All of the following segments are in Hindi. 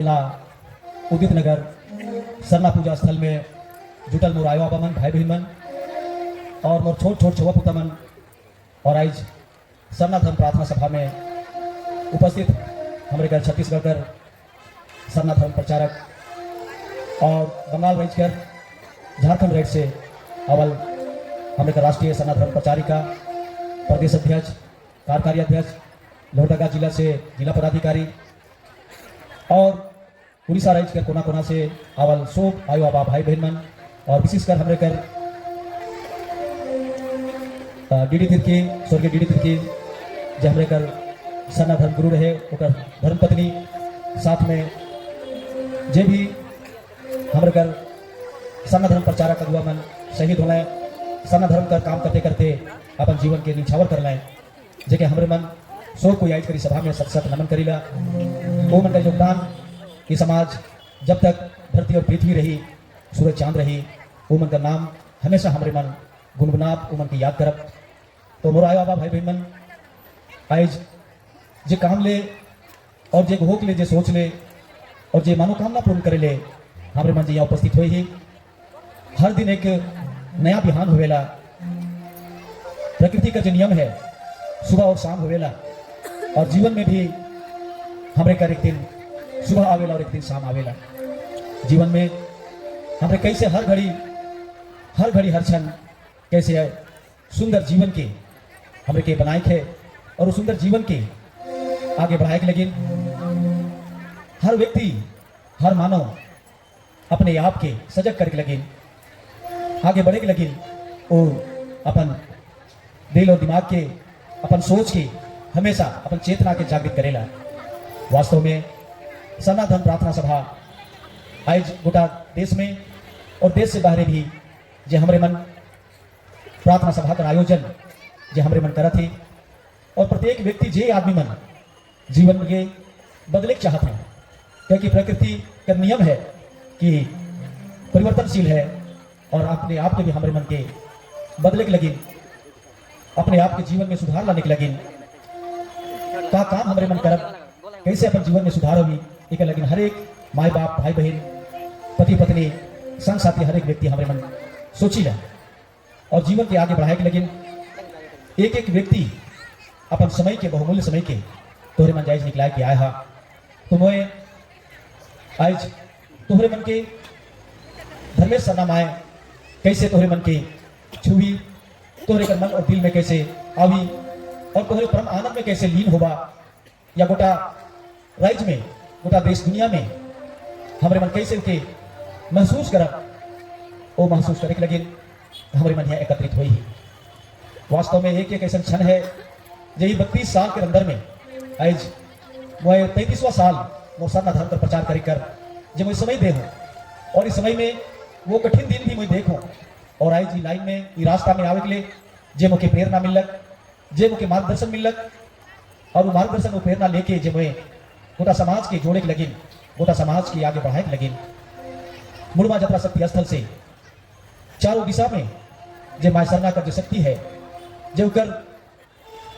जिला उदित नगर सरना पूजा स्थल में जुटल मोर आयो मन भाई बहन मन और मोर छोट छोट छुआ पुता मन और आज सरना धर्म प्रार्थना सभा में उपस्थित हमारे घर छत्तीसगढ़ कर सरना धर्म प्रचारक और बंगाल राज्य कर झारखंड राज्य से अवल हमारे घर राष्ट्रीय सरना धर्म प्रचारिका प्रदेश अध्यक्ष कार्यकारी अध्यक्ष लोहरदगा जिला से जिला पदाधिकारी और उड़ीसा राज्य के कोना कोना से अवल शोक आयो आबा भाई बहन मन और विशेषकर हमारे कर डीडी तिर्की स्वर्गीय डीडी तिर्की जो हमारे कर सरना धर्म गुरु रहे ओकर धर्मपत्नी साथ में जे भी हमारे कर सरना धर्म प्रचारक अगुआ मन शहीद होना सरना धर्म का काम करते करते अपन जीवन के निछावर कर लाए जेके हमारे मन शोक को याद करी सभा में सत सत नमन करीला वो मन का योगदान ये समाज जब तक धरती और पृथ्वी रही सूरज चांद रही वो मन का नाम हमेशा हमारे मन गुनगुनात वो मन की याद करब। तो मोर आयो आबा भाई बहन मन आज जे काम ले और जे होक ले जे सोच ले और जे मनोकामना पूर्ण करे ले हमारे मन जे यहाँ उपस्थित हुए ही हर दिन एक नया बिहान होवेला। प्रकृति का जो नियम है सुबह और शाम होवेला और जीवन में भी हमारे कर एक दिन सुबह आवेला और एक दिन शाम आवेला। जीवन में हमारे कैसे हर घड़ी हर क्षण कैसे है सुंदर जीवन के हमारे के बनाए थे और उस सुंदर जीवन के आगे बढ़ाए के लगे हर व्यक्ति हर मानव अपने आप के सजग करके लगे आगे बढ़े के लगे और अपन दिल और दिमाग के अपन सोच के हमेशा अपन चेतना के जागृत करेला। वास्तव में सरना धर्म प्रार्थना सभा आज गोटा देश में और देश से बाहर भी जे हमारे मन प्रार्थना सभा का आयोजन जे हमारे मन करत है और प्रत्येक व्यक्ति जे आदमी मन जीवन के बदले चाहते हैं क्योंकि प्रकृति का नियम है कि परिवर्तनशील है और अपने आप के भी हमारे मन के बदले के लगे अपने आप के जीवन में सुधार लाने के लगे का काम हमारे मन करब कैसे अपन जीवन में सुधार होगी एक लगे हर एक माए बाप भाई बहन पति पत्नी संग साथी हर एक व्यक्ति हमारे मन सोची ला और जीवन के आगे बढ़ाए के लगे एक एक व्यक्ति अपन समय के बहुमूल्य समय के तोहरे मन जायज निकला के आया हा तुम्हें आज तोहरे मन के धर्मेश सरना माए कैसे तोहरे मन के छुई तोहरे कर मन और दिल में कैसे आवी और तोहरे परम आनंद में कैसे लीन होगा या गोटा राज्य में गोटा देश दुनिया में हमारे मन कैसे उनके महसूस करब वो महसूस करे के लगे हमारे मन यहाँ एकत्रित हुई है। वास्तव में एक ऐसा क्षण है यही 32 साल के अंदर में आज मैं 33वां साल वो सरना धर्म का प्रचार कर जो मैं समय दे हूँ और इस समय में वो कठिन दिन भी मैं देखूँ और आज जी लाइन में ये रास्ता में आवे के लिए जे मुझे प्रेरणा मिलक जे मुझे मार्गदर्शन मिलक और वो मार्गदर्शन वो प्रेरणा लेके जो मैं गोटा समाज के जोड़े के लगे गोटा समाज के आगे बढ़ाए के लगे मुड़मा जतरा शक्ति स्थल से चारों दिशा में जो माय सरना का जो शक्ति है जो कर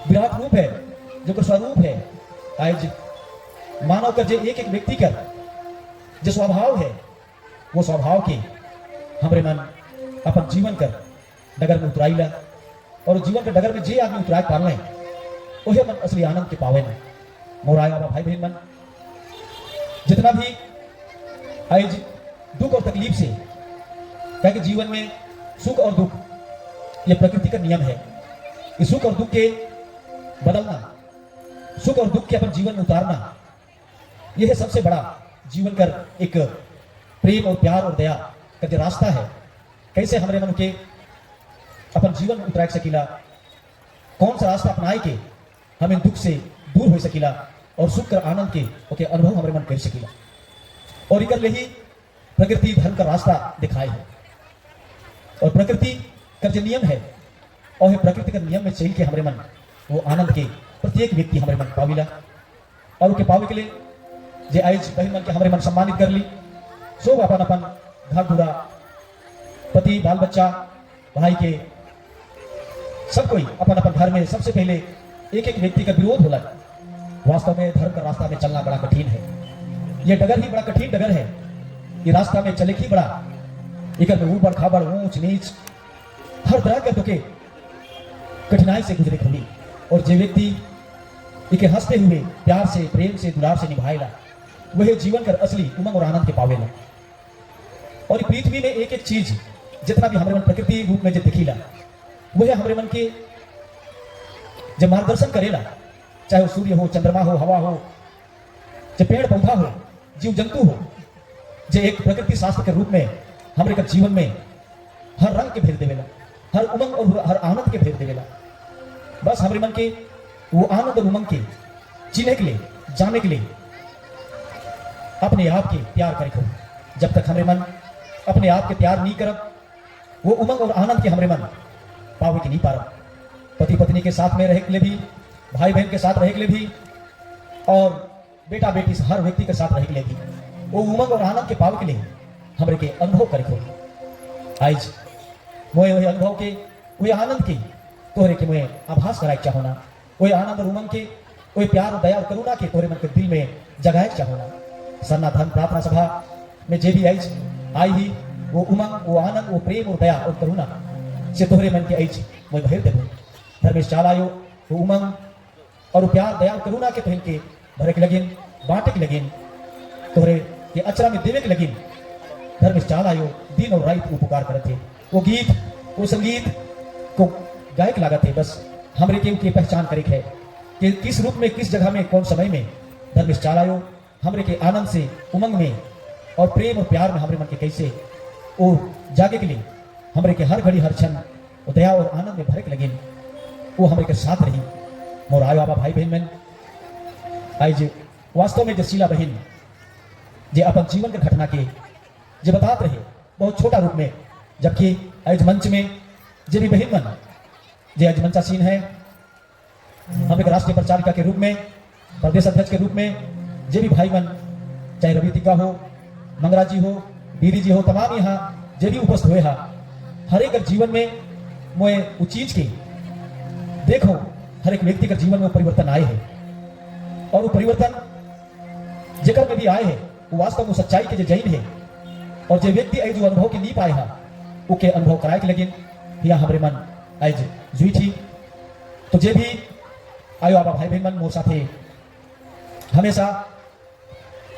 विराट रूप है जो कर स्वरूप है आज मानव का जो एक एक व्यक्ति का जो स्वभाव है वो स्वभाव के हमारे मन अपन जीवन कर डगर में उतराइला और जीवन के डगर में जे आदमी उतराए पाल रहे वही मन असली आनंद के पावे न मोर आया भाई बहन मन जितना भी आज दुख और तकलीफ से क्या जीवन में सुख और दुख ये प्रकृति का नियम है। इस सुख और दुख के बदलना सुख और दुख के अपन जीवन में उतारना यह है सबसे बड़ा जीवन का एक प्रेम और प्यार और दया का जो रास्ता है। कैसे हमारे मन के अपन जीवन में उतरा सकीला कौन सा रास्ता अपनाए के हमें दुख से दूर हो सकीला और सुख कर आनंद के ओके अनुभव हमारे मन कर सकीला और इकर ले ही प्रकृति धर्म का रास्ता दिखाए है और प्रकृति का जो नियम है और प्रकृति का नियम में चल के हमारे मन वो आनंद के प्रत्येक व्यक्ति हमारे मन पाविला और उनके पावे के लिए जे आज बहन मन के हमारे मन सम्मानित कर ली सब अपन अपन घर घूरा पति बाल बच्चा भाई के सब कोई अपन अपन घर में सबसे पहले एक एक व्यक्ति का विरोध होला वास्तव में धर्म का रास्ता में चलना बड़ा कठिन है। ये डगर ही बड़ा कठिन डगर है। ये रास्ता में चले ही बड़ा इकर में ऊपर खाबड़ ऊंच नीच हर तरह के तो के कठिनाई से गुजरे खुली। और जो व्यक्ति इके हंसते हुए प्यार से प्रेम से दुलार से निभाएला वह जीवन कर असली उमंग और आनंद के पावेला। और पृथ्वी में एक एक चीज जितना भी हमारे मन प्रकृति रूप में जो दिखीला वह हमारे मन के जब मार्गदर्शन करेला, चाहे वो सूर्य हो, चंद्रमा हो, हवा हो, जो पेड़ पौधा हो, जीव जंतु हो, जो एक प्रकृति शास्त्र के रूप में हमारे का जीवन में हर रंग के भेद देवेला, हर उमंग और हर आनंद के भेद देवेला। बस हमारे मन के वो आनंद और उमंग के जीने के लिए, जाने के लिए अपने आप के तैयार करे। जब तक हमारे मन अपने आप के तैयार नहीं करब वो उमंग और आनंद के हमारे मन पावे की नहीं पारब। पति पत्नी के साथ में रहे के लिए भी, भाई बहन के साथ रहे के लिए भी, और बेटा बेटी से हर व्यक्ति के साथ रहे के लिए भी वो उमंग और आनंद के पावे के लिए हमारे के अनुभव करे। आज मोए वही अनुभव के वही आनंद के तोहरे के मोए आभास कराए चाहोना, वही आनंद और उमंग के वही प्यार और दया और करुणा के तोहरे मन के दिल में जगाए चाहोना। सरना धन प्रार्थना सभा में जे भी आई ही वो उमंग, वो आनंद, वो प्रेम और दया और करुणा से तोहरे मन के आई मोए भर देबो। धर्मेश चाल आयो वो उमंग और प्यार दया और करुणा के तोहन के भरे के लगिन, बांटे के लगिन, तोहरे के अचरा में देवे के लगिन। धर्मेश चाल आयो दिन और रात उपकार करते थे। वो गीत, वो संगीत को गायक लागत है। बस हमरे के पहचान करे है कि किस रूप में, किस जगह में, कौन समय में धर्मेश चाल आयो हमरे के आनंद से, उमंग में और प्रेम और प्यार में हमरे मन के कैसे वो जागे के लिए हमरे के हर घड़ी हर क्षण दया और आनंद में भरे के लगिन। वो हमरे के साथ रही। मोर आयो बाबा भाई बहन मन आज वास्तव में जो शीला बहन जे अपन जीवन के घटना के जो बताते रहे बहुत छोटा रूप में, जबकि आज मंच में जे भी बहन मन जे आज मंचासीन है, हम एक राष्ट्रीय प्रचारिका के रूप में, प्रदेश अध्यक्ष के रूप में जे भी भाई मन, चाहे रवि तिग्गा हो, मंगराज जी हो, दीदी जी हो, तमाम यहाँ जे भी उपस्थित हुए हा, हर एक जीवन में मोए वो चीज की देखो हर एक व्यक्ति के जीवन में परिवर्तन आए है। और वो परिवर्तन जेकर में भी आए है वो वास्तव में सच्चाई के जो जैन है। और जो व्यक्ति आई जो अनुभव के नहीं पाए हा वो के अनुभव कराए के लगिन या हमारे मन आज जुई थी। तो जे भी आयो आबा भाई बहन मन मोर साथे हमेशा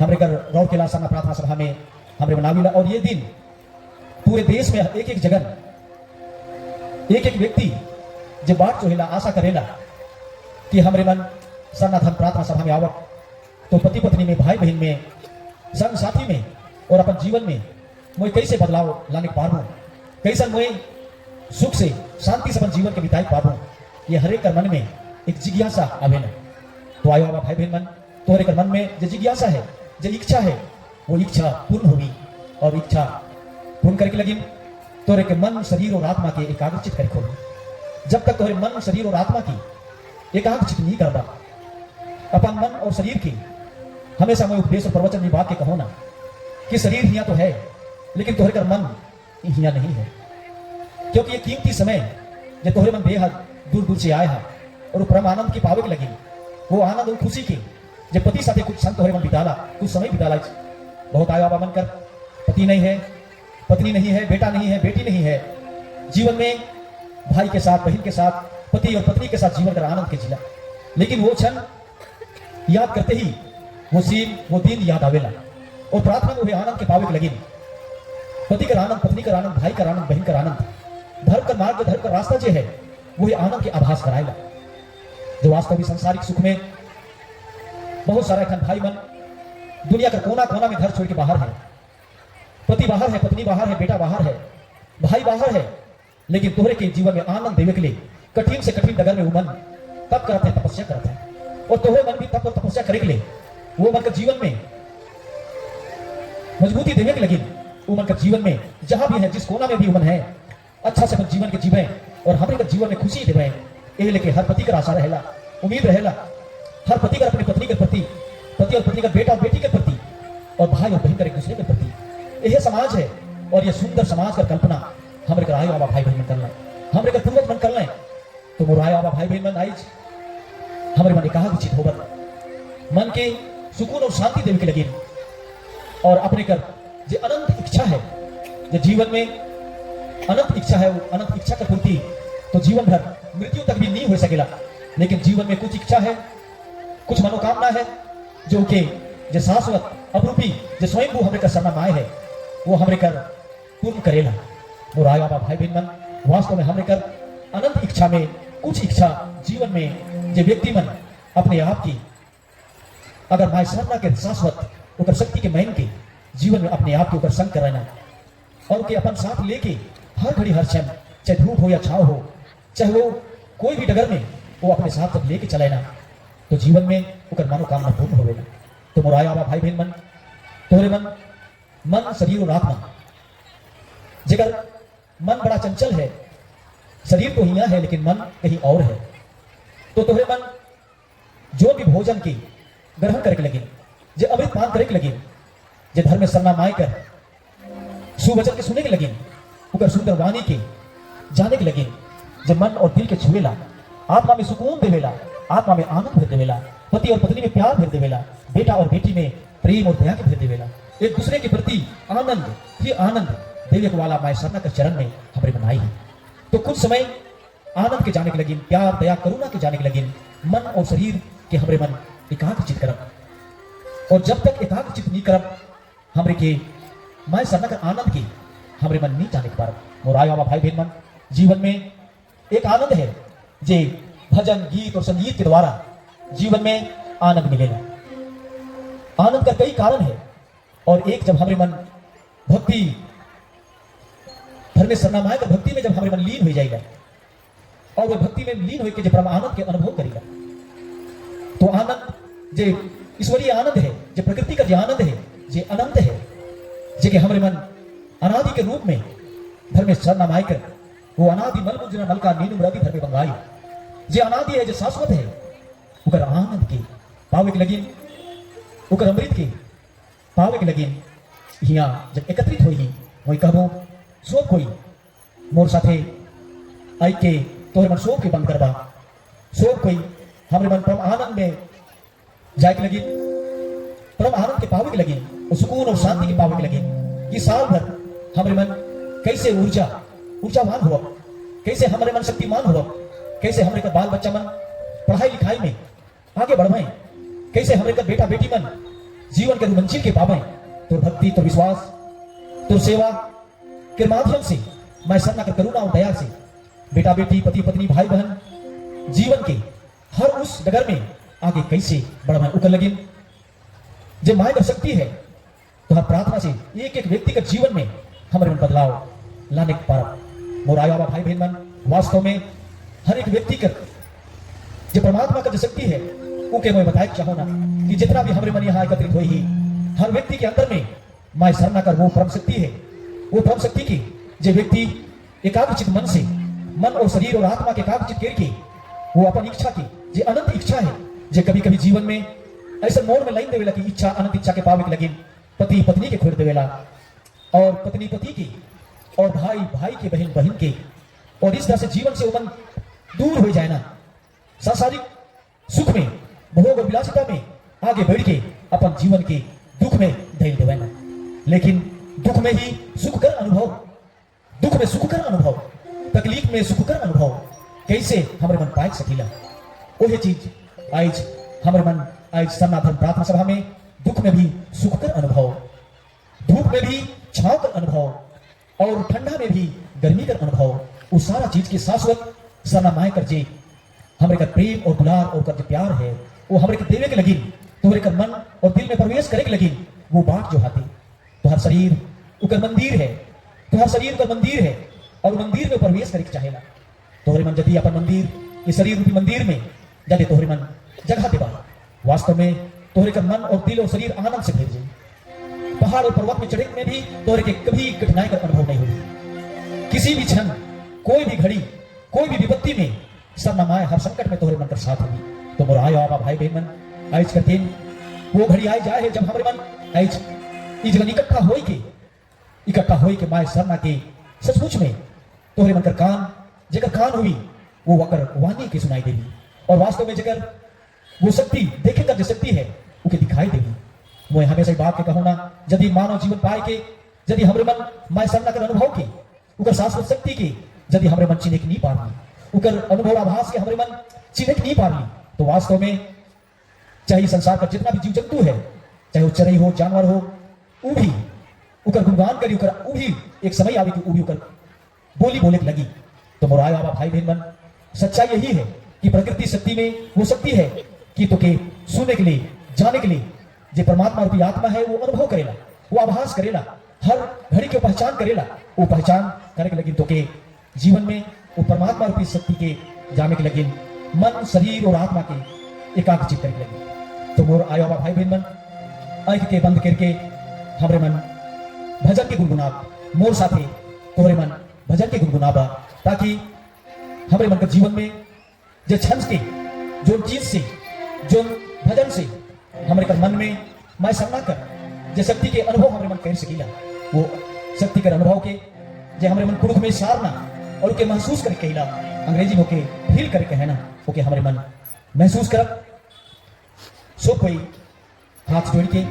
हमारे घर रौर के लासाना प्रार्थना सभा में हमारे मनाविला। और ये दिन पूरे देश में एक एक जगह एक एक व्यक्ति जो बात चोहेला, आशा करेला कि हमारे मन सरना धन प्रार्थना सभा में आवत तो पति पत्नी में, भाई बहन में, संग साथी में और अपन जीवन में मोए कैसे बदलाव लाने पाबू, कैसे मोए सुख से शांति से अपन जीवन के बिताई पाबू, ये हरेक कर मन में एक जिज्ञासा आवे न। तो आयो बाबा भाई बहन मन तो हरेक कर मन में जो जिज्ञासा है, जो इच्छा है, वो इच्छा पूर्ण होगी। और इच्छा पूर्ण करके लगी तोरे के मन, शरीर और आत्मा के एकाग्रचित करके होगी। जब तक तोरे मन, शरीर और आत्मा की एकाग्रचित नहीं करता अपन मन और शरीर की, हमेशा मैं उपदेश और प्रवचन विभाग के कहो ना कि शरीर हिया तो है लेकिन तोहरे कर मन हिया नहीं है। क्योंकि ये कीमती समय जो तोहरे मन बेहद दूर दूर से आए हैं और वो परम आनंद की पावे के लगी, वो आनंद और खुशी की जब पति साथे कुछ क्षण तोहरे मन बिताला, कुछ समय बिताला। बहुत आया बाबा मन कर पति नहीं है, पत्नी नहीं है, बेटा नहीं है, बेटी नहीं है, जीवन में भाई के साथ, बहन के साथ, पति और पत्नी के साथ जीवन का आनंद के जिला। लेकिन वो क्षण याद करते ही वो सीन, वो दिन याद आवेला और प्रार्थना में वो आनंद के पावे के लगी। पति का आनंद, पत्नी का आनंद, भाई का आनंद, बहन का आनंद, धर्म का मार्ग, धर्म का रास्ता जो है वो आनंद के आभास कराएगा। जो वास्तव में सांसारिक सुख में बहुत सारा खन भाई मन दुनिया का कोना कोना में घर छोड़ के बाहर है, पति बाहर है, पत्नी बाहर है, बेटा बाहर है, भाई बाहर है, लेकिन तोहरे के जीवन में आनंद देवे के लिए कठिन से कठिन डगर में वो मन तप करते हैं, तपस्या करते हैं। और तोहरे मन भी तप और तपस्या करे के लिए वो मन का जीवन में मजबूती देवे के लगी। वो मन का जीवन में जहां भी है, जिस कोना में भी मन है, अच्छा से जीवन के जीवे और हमारे का जीवन में खुशी देवे। ये लेके हर पति का आशा रहेला, उम्मीद रहेला, हर पति का अपनी पत्नी के प्रति, पति और पत्नी का बेटा और बेटी के प्रति, और भाई और बहन का एक दूसरे के प्रति। यह समाज है और यह सुंदर समाज का कल्पना हमारे का आयो आबा भाई बहन मन करना, हमारे का पूर्वज मन करना है। तो मोर आयो आबा भाई बहन मन आइज हमारे मन एकाग्रचित होवत, मन के सुकून और शांति देवे के लगे। और अपने कर जो अनंत इच्छा है, जो जीवन में अनंत इच्छा है, वो अनंत इच्छा का पूर्ति तो जीवन भर मृत्यु तक भी नहीं हो सकेला। लेकिन जीवन में कुछ इच्छा है, कुछ मनोकामना है जो के जो शाश्वत अपरूपी जो स्वयं वो हमरे कर शरण आए है, वो हमरे कर पूर्ण करेला। मोर आया बा भाई बहन मन, वास्तव में हमरे कर अनंत इच्छा में कुछ इच्छा जीवन में जो व्यक्ति मन अपने आप की अगर माय साधना के शाश्वत उकर शक्ति के महन के जीवन में अपने आप के ऊपर संग कराना और के अपन साथ लेके हर घड़ी हर क्षण, चाहे धूप हो या छाव हो, चाहे वो कोई भी डगर में वो अपने साथ तक लेके चलेना, तो जीवन में उकर मनोकामना पूर्ण होवेला। तो मोर आया बा भाई बहन मन, तोहरे मन शरीर और आत्मा जेकर मन बड़ा चंचल है, शरीर तो हिया है लेकिन मन कहीं और है। तो तोहरे मन जो भी भोजन की ग्रहण करके लगे, जो अमृत पान करे के लगे, जो धर्म में सरना माय कर सुवचन के सुने के लगे, उकर सुंदर वाणी के जाने के लगे, जो मन और दिल के छुएला, आत्मा में सुकून देवेला, आत्मा में आनंद भर देवेला, पति और पत्नी में प्यार भर देवेला, बेटा और बेटी में प्रेम और दया के भर देवेला, एक दूसरे के प्रति आनंद ही आनंद देवे वाला माय सरना के चरण में हमरे बनाई है। तो कुछ समय आनंद के जाने के लगे, प्यार दया करुणा के जाने के लगे, मन और शरीर के हमरे मन एकाग्रचित करब, और जब तक एकाग्रचित नहीं करब हमरे के माय सरना का आनंद के हमरे मन नहीं जाने के पार। मोर आया भाई बहन मन, जीवन में एक आनंद है जे भजन गीत और संगीत के द्वारा जीवन में आनंद मिलेगा। आनंद का कई कारण है, और एक जब हमारे मन भक्ति धर्म में सरना माय कर भक्ति में जब हमारे मन लीन हो जाएगा और वो भक्ति में लीन होकर जब परम आनंद के अनुभव करेगा, तो आनंद जे ईश्वरीय आनंद है, जो प्रकृति का जो आनंद है, जे अनंत है, जे के हमारे मन अनादि के रूप में धर्म में सरना माय कर वो अनादि मल मुंजना नल का नीनु मृदि धर्म बंगाई, जे अनादि है, जो शाश्वत है, उकर आनंद के पावे के लगिन, उकर अमृत के पावे के लगिन यहाँ जब एकत्रित होई वही कहबो सब कोई मोर साथे आई के तोहरे मन सोब के बंद करबा, सब कोई हमरे मन परम आनंद में जाए के लगी, परम आनंद के पावे के लगी, और सुकून और शांति के पावे के लगी। कि साल भर हमरे मन कैसे ऊर्जावान हुआ, कैसे हमारे मन शक्तिमान हुआ, कैसे हमारे का बाल बच्चा मन पढ़ाई लिखाई में आगे बढ़ पाए, कैसे हमारे का बेटा बेटी मन जीवन के मंजिल के पावे, तो भक्ति तो विश्वास तो सेवा के माध्यम से मैं सरना कर करुणा और दया से बेटा बेटी पति पत्नी भाई बहन जीवन के हर उस डगर में आगे कैसे बढ़ाए उकर लगिन। जब माय का शक्ति है तो हर प्रार्थना से एक एक व्यक्ति के जीवन में हमारे मन बदलाव लाने के पार। मोर आया भाई बहन मन, वास्तव में हर एक व्यक्ति का जो परमात्मा का जो शक्ति है उके मैं बताए चाहूँ ना कि जितना भी हमारे मन यहाँ एकत्रित हुई ही हर व्यक्ति के अंदर में माय सरना कर वो परम शक्ति है, वो परम शक्ति की जो व्यक्ति एकाग्रचित मन से मन और शरीर और आत्मा के एकाग्रचित करके वो अपन इच्छा की जो अनंत इच्छा है, जो कभी कभी जीवन में ऐसा मोड़ में लाइन देवेला कि इच्छा अनंत इच्छा के पावे के लगे, पति पत्नी के खोड़ देवेला, और पत्नी पति की, और भाई भाई के बहन बहन के, और इस तरह से जीवन से मन दूर हो जाए ना, सांसारिक सुख में भोग और विलासिता में आगे बढ़ के अपन जीवन के दुख में धैल देवे ना। लेकिन दुख में ही सुख कर अनुभव, दुख में सुख कर अनुभव, तकलीफ में सुख कर अनुभव कैसे हमारे मन पाए सकीला, वही चीज आज हमारे मन आज सनातन प्रार्थना सभा में दुख में भी सुख कर अनुभव, धूप में भी छाव कर अनुभव, और ठंडा में भी गर्मी कर अनुभव, वो सारा चीज के शाश्वत सना माय कर जे हमारे का प्रेम और दुलार और कर प्यार है वो हमारे के देवे के लगी, तुम्हारे का मन और दिल में प्रवेश करे के लगी, वो बात जो हाथी तो हर शरीर उकर मंदिर है, तो हर शरीर का मंदिर है, और मंदिर में प्रवेश करे चाहेला। तोहरे मन यदि अपन मंदिर ये शरीर रूपी मंदिर में यदि तोहरे मन जगह देवा, वास्तव में तोहरे का मन और दिल और शरीर आनंद से भर जाए। पहाड़ और पर्वत में चढ़े में भी तोहरे के कभी कठिनाई का अनुभव नहीं होगी, किसी भी क्षण कोई भी घड़ी कोई भी विपत्ति में सब नमाए हर संकट में तोहरे मन कर साथ होगी। तो मोर आयो आबा भाई बहन मन आज करते वो घड़ी आए जाए है जब हमारे मन आज जगह इकट्ठा होई के माय सरना के सचमुच में तोहरे मन कर कान जगह कान हुई वो वकर वाणी की सुनाई देगी, और वास्तव में जगह वो शक्ति देखेगा जो शक्ति है उके दिखाई देगी। मैं हमेशा ही बात के कहूँ ना, यदि मानव जीवन पाए के यदि हमरे मन मैं सरना कर अनुभव के उकर शाश्वत शक्ति के यदि हमरे मन चिन्ह नहीं पारली, उकर अनुभव आभास के हमरे मन चिन्ह नहीं पारली, तो वास्तव में चाहे संसार का जितना भी जीव जंतु है, चाहे वो चरई हो जानवर हो, वो भी उकर गुणगान करी, उकर वो भी एक समय आवे कि वो भी उकर बोली बोले के लगी। तो मोराय बाबा भाई बहन मन, सच्चाई यही है कि प्रकृति शक्ति में वो शक्ति है कि तो के सुनने के लिए जाने के लिए जो परमात्मा रूपी आत्मा है वो अनुभव करेला, वो आभास करेला, हर घड़ी के पहचान करेला, वो पहचान करे के लगी तो के जीवन में वो परमात्मा रूपी शक्ति के जाने के लगी मन शरीर और आत्मा के एकाग्रचित करे के लगी। तो मोर आयो बाबा भाई बहन मन, आंख के बंद करके हमरे मन भजन के गुनगुनाब, मोर साथे तोहरे मन भजन के गुनगुनाबा, ताकि हमरे मन के जीवन में जो छंद के जो चीज से जो भजन से हमरे कर मन में मैं सामना कर जो शक्ति के अनुभव हमरे मन कर सकीला, वो शक्ति के अनुभव के जो हमरे मन कुड़ुख में सारना और उके महसूस करके कहिला, अंग्रेजी में के फील करके है ना, ओके हमरे मन महसूस करब। सब कोई हाथ जोड़ के,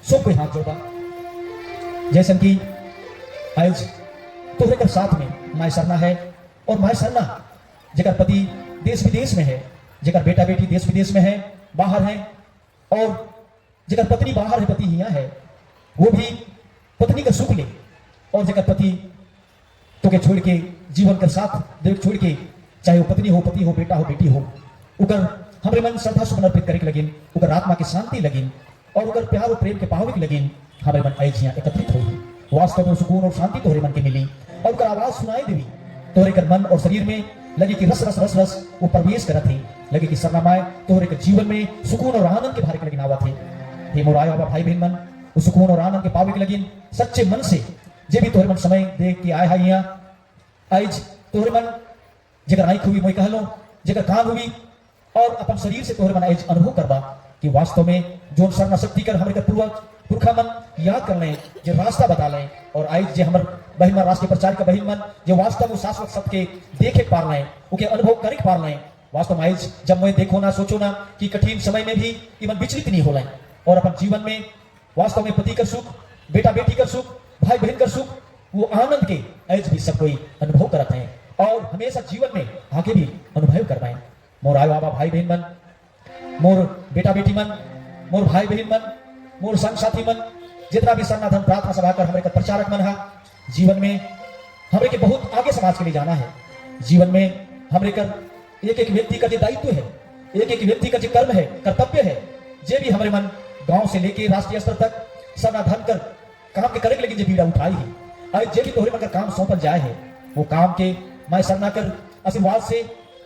सब कोई हाथ जोड़बा, जैसे कि आज तोहरे कर साथ में माय सरना है, और माय सरना जेकर पति देश विदेश में है, जेकर बेटा बेटी देश विदेश में है, बाहर है, और जेकर पत्नी बाहर है, पति यहाँ है, वो भी पत्नी का सुख ले, और जेकर पति तो के छोड़ के जीवन का साथ देव छोड़ के, चाहे वो पत्नी हो, पति हो, बेटा हो, बेटी हो, उकर हमरे मन श्रद्धा सुमन अर्पित करे के लगिन, उकर आत्मा की शांति लगिन, और उकर प्यार और प्रेम के पावे के लगिन, हमरे मन आज यहाँ एकत्रित हुई, वास्तव में सुकून और शांति तोहरे मन के मिली, और उकर आवाज सुनाई देवी, तोहरे कर मन और शरीर में लगे कि रस रस रस रस वो प्रवेश करत थे, लगे कि सरनामाए तोहरे के जीवन में सुकून और आनंद के भारे के लगिन आवत थे। हे मोर आयो बाबा भाई बहन मन, वो सुकून और आनंद के पावे के लगिन सच्चे मन से जे भी तोहरे मन समय देख के आए है यहाँ, आज तोहरे मन जेकर आंख हुई मोई कहलो, जेकर कान हुई, और अपन शरीर से तोहरे मन आज अनुभव करबा कि वास्तव में जो सरना शक्ति कर हमरे पूर्वज पुरखा मन याद कर लें, जो रास्ता बता लें, और आज जो हमर बहिन मन राष्ट्रीय प्रचार का बहिन मन जो वास्तव में शाश्वत सत्य के देखे पार लें, उनके अनुभव करे पार लें, वास्तव में आज जब मैं देखो ना सोचो ना कि कठिन समय में भी कि मन विचलित नहीं हो लें, और अपन जीवन में वास्तव में पति का सुख, बेटा बेटी का सुख, भाई बहन का सुख, वो आनंद के आज भी सब कोई अनुभव करते हैं, और हमेशा जीवन में आगे भी अनुभव करवाएं। मोर आयो बाबा भाई बहन मन, मोर बेटा बेटी मन, मोर भाई बहन मन, मोर संग साथी मन, जितना भी सरना धन प्रार्थना सभा कर हमारे प्रचारक मन है, जीवन में हमें के बहुत आगे समाज के लिए जाना है। जीवन में हमारे कर एक एक व्यक्ति का जो दायित्व है, एक एक व्यक्ति का जो कर्म है, कर्तव्य है, जे भी हमारे मन गांव से लेके राष्ट्रीय स्तर तक सरना धन कर काम के करे के लेकिन जो बीड़ा उठाई है, आज जे भी तोहरे मन का काम सौंपल जाए है, वो काम के मैं सरना कर आशीर्वाद से,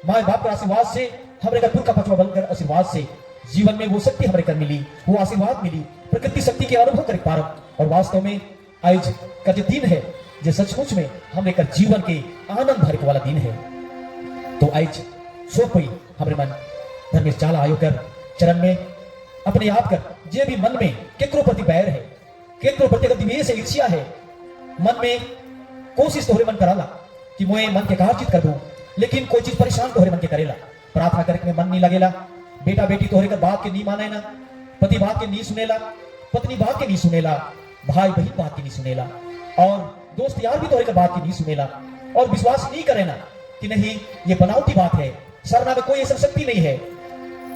माँ बाप का आशीर्वाद से, हमारे का पुरखा पचवा बनकर आशीर्वाद से जीवन में वो शक्ति हमारे कर मिली, वो आशीर्वाद मिली, प्रकृति शक्ति के अनुभव कर पारब, और वास्तव में आज का जो दिन है जो सचमुच में हमें कर जीवन के आनंद भरे वाला दिन है। तो आज सो कोई हमारे मन धर्मेश चाला आयो कर चरण में अपने आप कर, जे भी मन में केकरो प्रति बैर है, केकरो प्रति द्वेष है, ईर्ष्या है, मन में कोशिश तोहरे मन कराला कि मैं मन के कार्जित कर दूं, लेकिन कोई चीज परेशान तोहरे मन के करेला, प्रार्थना करके में मन नहीं लगेला, बेटा बेटी तोहरे का बात के नहीं माने ना, पति बात के नहीं सुनेला, पत्नी बात के नहीं सुनेला, भाई बहन बात की नहीं सुनेला, और दोस्त यार भी तोहरे का बात की नहीं सुनेला, और विश्वास नहीं करे ना कि नहीं ये बनावटी बात है, सरना में कोई ऐसा शक्ति नहीं है।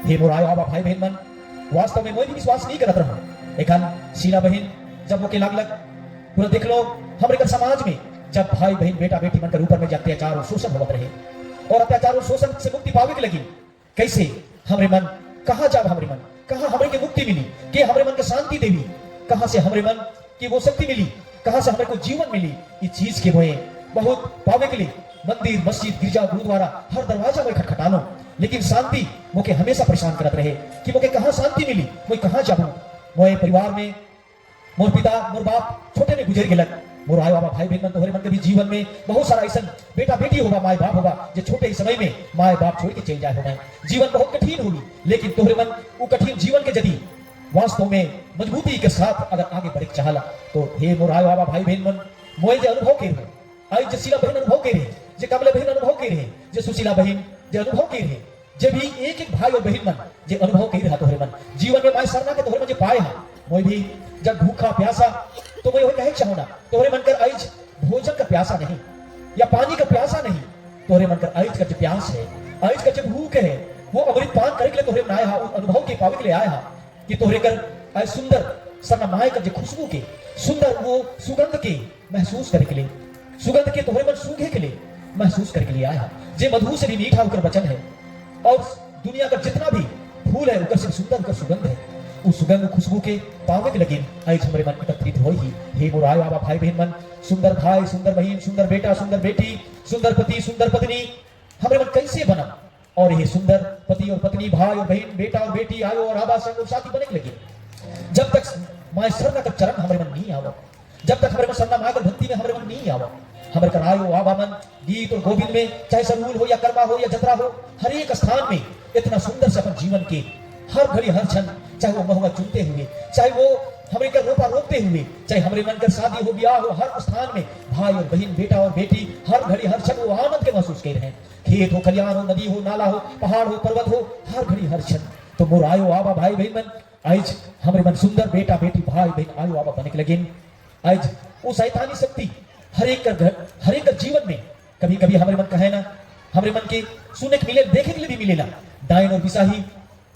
हे मोर आयो बाबा भाई बहन मन, वास्तव में मैं भी विश्वास नहीं करत रहा, एखन शीला बहन जब ओके लाग पूरा देख लो हमारे कर समाज में जब भाई बहन बेटा बेटी मन कर ऊपर में अत्याचार और शोषण होते रहे, और अत्याचार और शोषण से मुक्ति पावे के लगी, कैसे हमारे मन कहाँ जाब, हमारे मन कहाँ हमारे के मुक्ति मिली, कि हमारे मन को शांति देवी, कहाँ से हमारे मन की वो शक्ति मिली, कहाँ से हमारे को जीवन मिली, इस चीज के मोए बहुत पावे के लिए मंदिर मस्जिद गिरजा गुरुद्वारा हर दरवाजा में खटखटा लो, लेकिन शांति मोके हमेशा परेशान करत रहे कि मोके कहाँ शांति मिली, मैं कहाँ जाऊं, मोए परिवार में मोर पिता मोर बाप छोटे में गुजर गेलक, मोर आयो बाबा भाई बहन तोहरे मन के भी जीवन में बहुत सारा ऐसा बेटा बेटी होगा, माए बाप होगा, जो छोटे ही समय में माए बाप छोड़ के चल जाए होगा, जीवन बहुत कठिन होगी, लेकिन तोहरे मन वो कठिन जीवन के यदि वास्तव में मजबूती के साथ अगर आगे बढ़े चाहला, तो हे मोर आयो बाबा भाई बहन मन, मोए जो अनुभव के रहे, आज जो शीला बहन अनुभव के रहे, जो कमला बहन अनुभव के रहे, जो सुशीला बहन जो अनुभव के रहे, जब भी एक एक भाई और बहन मन जो अनुभव के रहा तोहरे मन जीवन में माए सरना के तोहरे मन जो पाए है, मोय भी जब भूखा प्यासा तो मैं कहे चाहूना तोरे मन कर आइज भोजन का प्यासा नहीं या पानी का प्यासा नहीं, तोरे मन कर आइज का जो प्यास है, आइज का जो भूख है, वो अमृत पान करे के लिए तोरे में आया हा, अनुभव के पावे के लिए आया हा कि तोरे कर आज सुंदर सन्नामाय का जो खुशबू के सुंदर वो सुगंध के महसूस करे के लिए, सुगंध के तोरे मन सूंघे के लिए महसूस करे के लिए आया। जे मधु से भी मीठा होकर वचन है और दुनिया का जितना भी फूल है उनका से सुंदर उनका सुगंध है, उस सुगंध खुशबू के पावे के लगे आज हमारे मन एकत्रित हो ही। हे मोर आयो आबा भाई बहन मन, सुंदर भाई सुंदर बहन सुंदर बेटा सुंदर बेटी सुंदर पति सुंदर पत्नी हमारे मन कैसे बना, और ये सुंदर पति और पत्नी भाई और बहन बेटा और बेटी आयो और आबा संग और साथी बने के लगे। जब तक माय सरना का चरण हमारे मन नहीं आवा, जब तक हमारे मन सरना मागर भक्ति में हमारे मन नहीं आवा, हमारे कर आयो आबा मन गीत और गोविंद में चाहे सरमूल हो या कर्मा हो या जतरा हो, हर एक स्थान में इतना सुंदर से अपन जीवन के हर घड़ी हर क्षण, चाहे वो महुआ चुनते हुए, चाहे वो हमारे कर रोपा रोकते हुए, चाहे हमारे मन कर शादी हो ब्याह हो, हर स्थान में भाई और बहन बेटा और बेटी हर घड़ी हर क्षण वो आनंद के महसूस कर रहे हैं। खेत हो खलियान हो नदी हो नाला हो पहाड़ हो पर्वत हो, हर घड़ी हर क्षण तो मोर आयो आबा भाई बहन मन आज हमारे मन सुंदर बेटा बेटी भाई बहन आयो आबा बने के लगे। आज वो शैतानी शक्ति हर एक का जीवन में कभी कभी हमारे मन कहे ना, हमारे मन के सुनने के मिले देखे के लिए भी मिलेला। डायन और बिसाही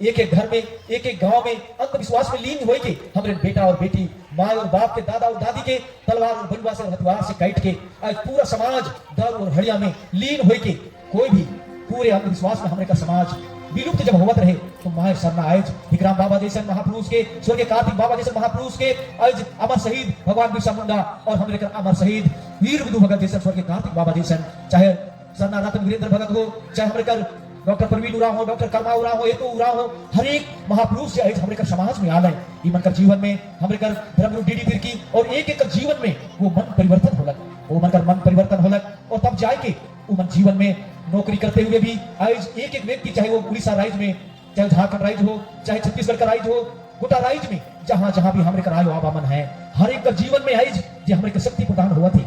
एक एक घर में एक एक गांव में अंधविश्वास में लीन होके हमारे बेटा और बेटी माँ और बाप के दादा और दादी के तलवार और बंदूक से हथियार से काट के आज पूरा समाज डर और हड़िया में लीन होके कोई भी पूरे अंधविश्वास में हमारे का समाज विलुप्त जब होवत रहे तो माय सरना आज विक्रम बाबा जैसन महापुरुष के स्वर्ग कार्तिक बाबा जैसन महापुरुष के आज अमर शहीद भगवान बिरसा मुंडा और हमरे कर अमर शहीद वीर बुद्धू भगत जैसन स्वर्ग कार्तिक बाबा जैसन, चाहे सरना रत्न वीरेंद्र भगत हो, चाहे हमारे कर डॉक्टर प्रवीण उराव हो, डॉक्टर कर्मा उराव हो, हेतु उराव हो, हर एक महापुरुष से आज हमारे कर समाज में आलय ई मन कर जीवन में हमारे कर धर्मगुरु डीडी तिर्की और एक एक जीवन में वो मन परिवर्तन होलक, वो मन कर मन परिवर्तन होलक और तब जाए के वो मन जीवन में नौकरी करते हुए भी आज एक एक व्यक्ति चाहे वो उड़ीसा राज्य में, चाहे झारखंड राज्य हो, चाहे छत्तीसगढ़ का राज्य हो, गोटा राज्य में जहां जहां भी हमारे आयो आबा मन है, हर एक का जीवन में आज जो हमारे शक्ति प्रदान हुआ थी,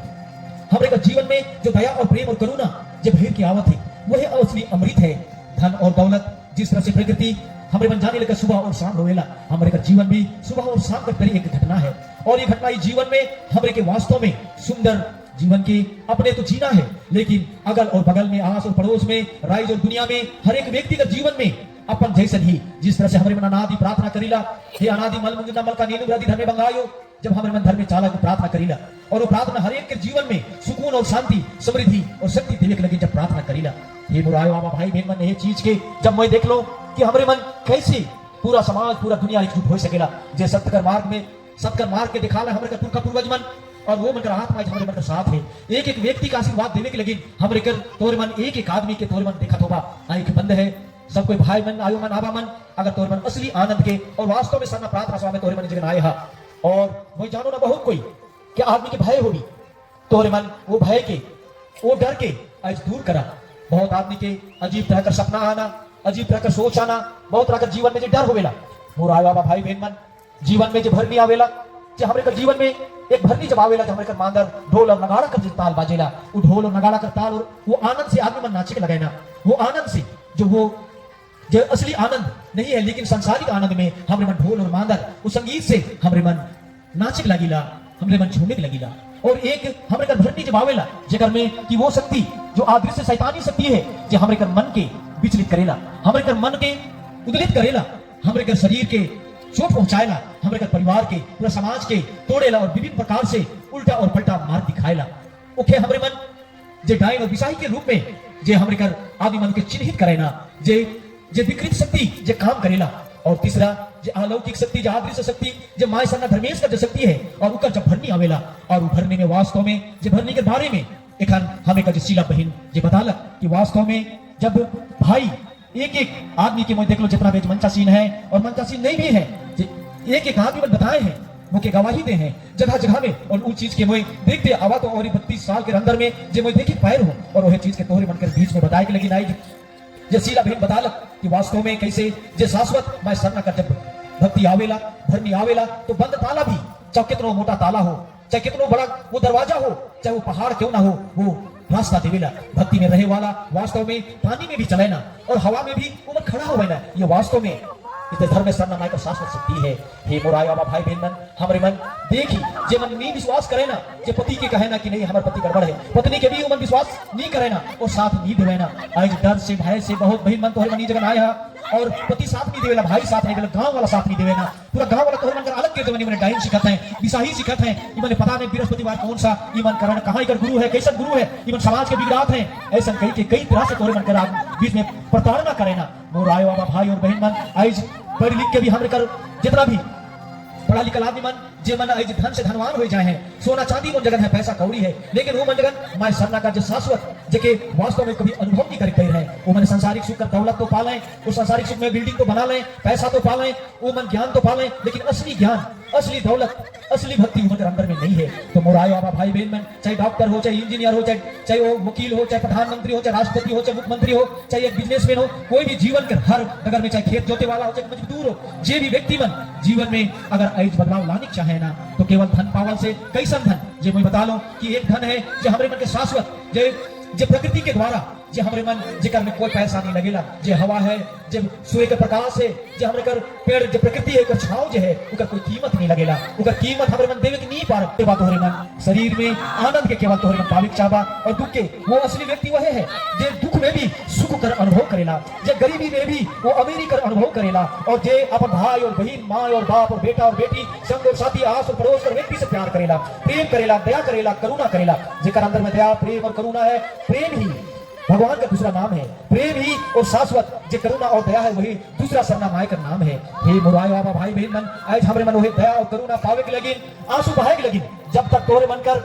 हमारे का जीवन में जो दया और प्रेम और करुणा जो भैर की आवत है वही असली अमृत है। धन और दौलत जिस तरह से प्रकृति हमारे मन जाने लगा सुबह और शाम रोवेला, हमारे का जीवन भी सुबह और शाम का पहले एक घटना है और ये घटना इस जीवन में हमारे के वास्तव में सुंदर जीवन की अपने तो जीना है, लेकिन अगल और बगल में आस और पड़ोस में राज्य और दुनिया में हर एक व्यक्ति का जीवन में अपन जैसन ही जिस तरह से हमारे मन अनादि प्रार्थना करीला, हे अनादि मल मुंजना मल का नीलू ब्रदि धर्मे बंगायो, जब हमारे मन धर्म में चाला को प्रार्थना करीला और वो प्रार्थना हर एक के जीवन में सुकून और शांति समृद्धि और शक्ति देने के लगे जब प्रार्थना करीला। हे मुरायो आबा भाई बहन मन ये चीज के जब मैं देख लो कि हमारे मन कैसे पूरा समाज पूरा दुनिया एकजुट हो सकेला, जे सत्कर मार्ग के दिखाला हमारे का पुरखा पूर्वज मन और वो मन का आत्मा हमारे मन का साथ है, एक एक व्यक्ति का आशीर्वाद देने के लगे हमारे कर तोरे मन एक एक आदमी के तोरे मन देखत होगा आंख बंद है सब कोई भाई मन आयो मन आबा मन, अगर तोरे मन असली आनंद के और वास्तव में सरना प्रार्थना सभा में तोरे मन जगन आए हा और वही जानो ना बहुत कोई क्या आदमी के भय होगी, तोरे मन वो भय के वो डर के आज दूर करा। बहुत आदमी के अजीब तरह का सपना आना, अजीब तरह का सोच आना, बहुत तरह का जीवन में जो डर होवेला, मोर आयो आबा भाई बहन मन जीवन में जो भरनी आवेला, जो हमारे का जीवन में एक भरनी जब आवेला जो हमारे का मांदर ढोल और नगाड़ा का ताल बाजेला, वो ढोल और नगाड़ा का ताल और वो आनंद से आदमी मन नाचे के लगाना, वो आनंद से जो असली आनंद नहीं है लेकिन संसारिक आनंद में हमारे मन ढोल और मांदर उस संगीत से हमारे मन नाचे के लगीला, हमारे मन झूमने के लगीला और एक हमारे का भरनी जब आवेला जेकर में कि वो शक्ति जो आदृश्य शैतानी शक्ति है जो हमारे कर मन के विचलित करेला, हमारे कर मन के उदलित करेला, हमारे कर शरीर के चोट पहुंचाएला, हमारे घर परिवार के पूरा समाज के तोड़ेला और विभिन्न प्रकार से उल्टा और पलटा मार्ग दिखाएला। ओके हमारे मन जे डायन और विषाही के रूप में जे हमारे घर आदि मन के चिन्हित करेना, जे विकृत शक्ति जे काम करेला और तीसरा जे अलौकिक शक्ति जे अदृश्य शक्ति जे माय सरना धर्मेश का जो शक्ति है और उनका जब भरनी आवेला और भरने में वास्तव में जे भरनी के बारे में एखन हमें का जो शीला बहन जे बतालक कि वास्तव में जब भाई एक एक आदमी के मुझे देख लो जितना बेच मंचासीन है और मंचासीन नहीं भी है, एक एक आदमी में बताए हैं मुझे गवाही दे हैं जगह जगह में और उन चीज के मुझे देखते आवा तो और 32 साल के अंदर में जो मुझे देखी पैर हो और वह चीज के तोहरे बनकर बीच में बताए कि लेकिन आई जो शीला बहन बतालक कि वास्तव में कैसे जे शाश्वत मैं सरना का जब भक्ति आवेला भरनी आवेला तो बंद ताला भी चाहे कितना मोटा ताला हो, चाहे कितना बड़ा वो दरवाजा हो, चाहे वो पहाड़ क्यों ना हो, वो रास्ता देवेला। भक्ति में रहे वाला वास्तव में पानी में भी चलेना और हवा में भी वो खड़ा हो ना, ये वास्तव में इस धर्म में सरना माय का शाश्वत शक्ति है। हे मोराय बाबा भाई बहन मन, हमरे मन देखी जे मन नहीं विश्वास करे ना, जे पति के कहे ना कि नहीं हमारे पति गड़बड़ है, पत्नी के भी मन विश्वास नहीं करे ना और साथ नहीं देवे ना। आज डर से भय से बहुत बहन मन तोहरे मन जगह आया और पति साथ नहीं देवेला, भाई साथ नहीं देवेला, गांव वाला साथ नहीं देवेला, पूरा गांव वाला तोहरे मन कर अलग के देवे नहीं, डाइन सिखत है, दिशाही सिखत है, इमन पता नहीं बृहस्पतिवार कौन सा इमन करण कहां इकर गुरु है, कैसा गुरु है, इमन समाज के बिगड़ात है, ऐसा कई के कई तरह से तोहरे मन कर बीच में प्रताड़ना करे ना। मोराय बाबा भाई और बहन मन आज पढ़ लिख के भी हमरे कर जितना भी पढ़ा लिखा आदमी मन जे मन आज धन से धनवान हो जाए हैं, सोना चांदी वो जगन है, पैसा कौड़ी है, लेकिन वो मन जगन माय सरना का जो शाश्वत जेके वास्तव में कभी अनुभव नहीं कर पाए है, वो मन सांसारिक सुख का दौलत तो पा लें, उस सांसारिक सुख में बिल्डिंग तो बना लें, पैसा तो पा लें, वो मन ज्ञान तो पा लें, लेकिन असली ज्ञान, असली दौलत, असली भक्ति उनके अंदर में नहीं है। तो मोराय बाबा भाई बहन मन, चाहे डॉक्टर हो, चाहे इंजीनियर हो, चाहे वो वकील हो, चाहे प्रधानमंत्री हो, चाहे राष्ट्रपति हो, चाहे मुख्यमंत्री हो, चाहे एक बिजनेसमैन हो, कोई भी जीवन के हर नगर में, चाहे खेत जोते वाला हो, चाहे मजदूर हो, जे भी व्यक्ति मन जीवन में अगर आज बदलाव लाने चाहे ना, तो केवल धन पावल से कैसन धन, जे मैं बता लो कि एक धन है जो हमारे मन के शाश्वत, जे प्रकृति के द्वारा जे हमारे मन जेकर में कोई पैसा नहीं लगेला, जे हवा है, जब सूर्य के प्रकाश है, जे हमारे कर पेड़ जो प्रकृति है, छाव जो है, उनका कोई कीमत नहीं लगेला, उनका कीमत हमारे मन देवे की नहीं पा रहे। बात तोहरे मन शरीर में आनंद के केवल तोहरे मन पाविक चाहबा, और दुख के वो असली व्यक्ति वह है जे दुख में भी सुख कर अनुभव करेला, जे गरीबी में भी वो अमीरी कर अनुभव करेला, और जे अपन भाई और बहन, माँ और बाप और बेटा और बेटी, संग और साथी, आस और पड़ोस और व्यक्ति से प्यार करेला, प्रेम करेला, दया करेला, करुणा करेला, जेकर अंदर में दया, प्रेम और करुणा है। प्रेम ही भगवान का दूसरा नाम है, प्रेम ही और शाश्वत जो करुणा और दया है वही दूसरा सरना माय का नाम है। हे मोराय बाबा भाई बहन मन, आज हमरे मन वही दया और करुणा पावे के लगिन, आंसू बहाए के लगिन, जब तक तोहरे मन कर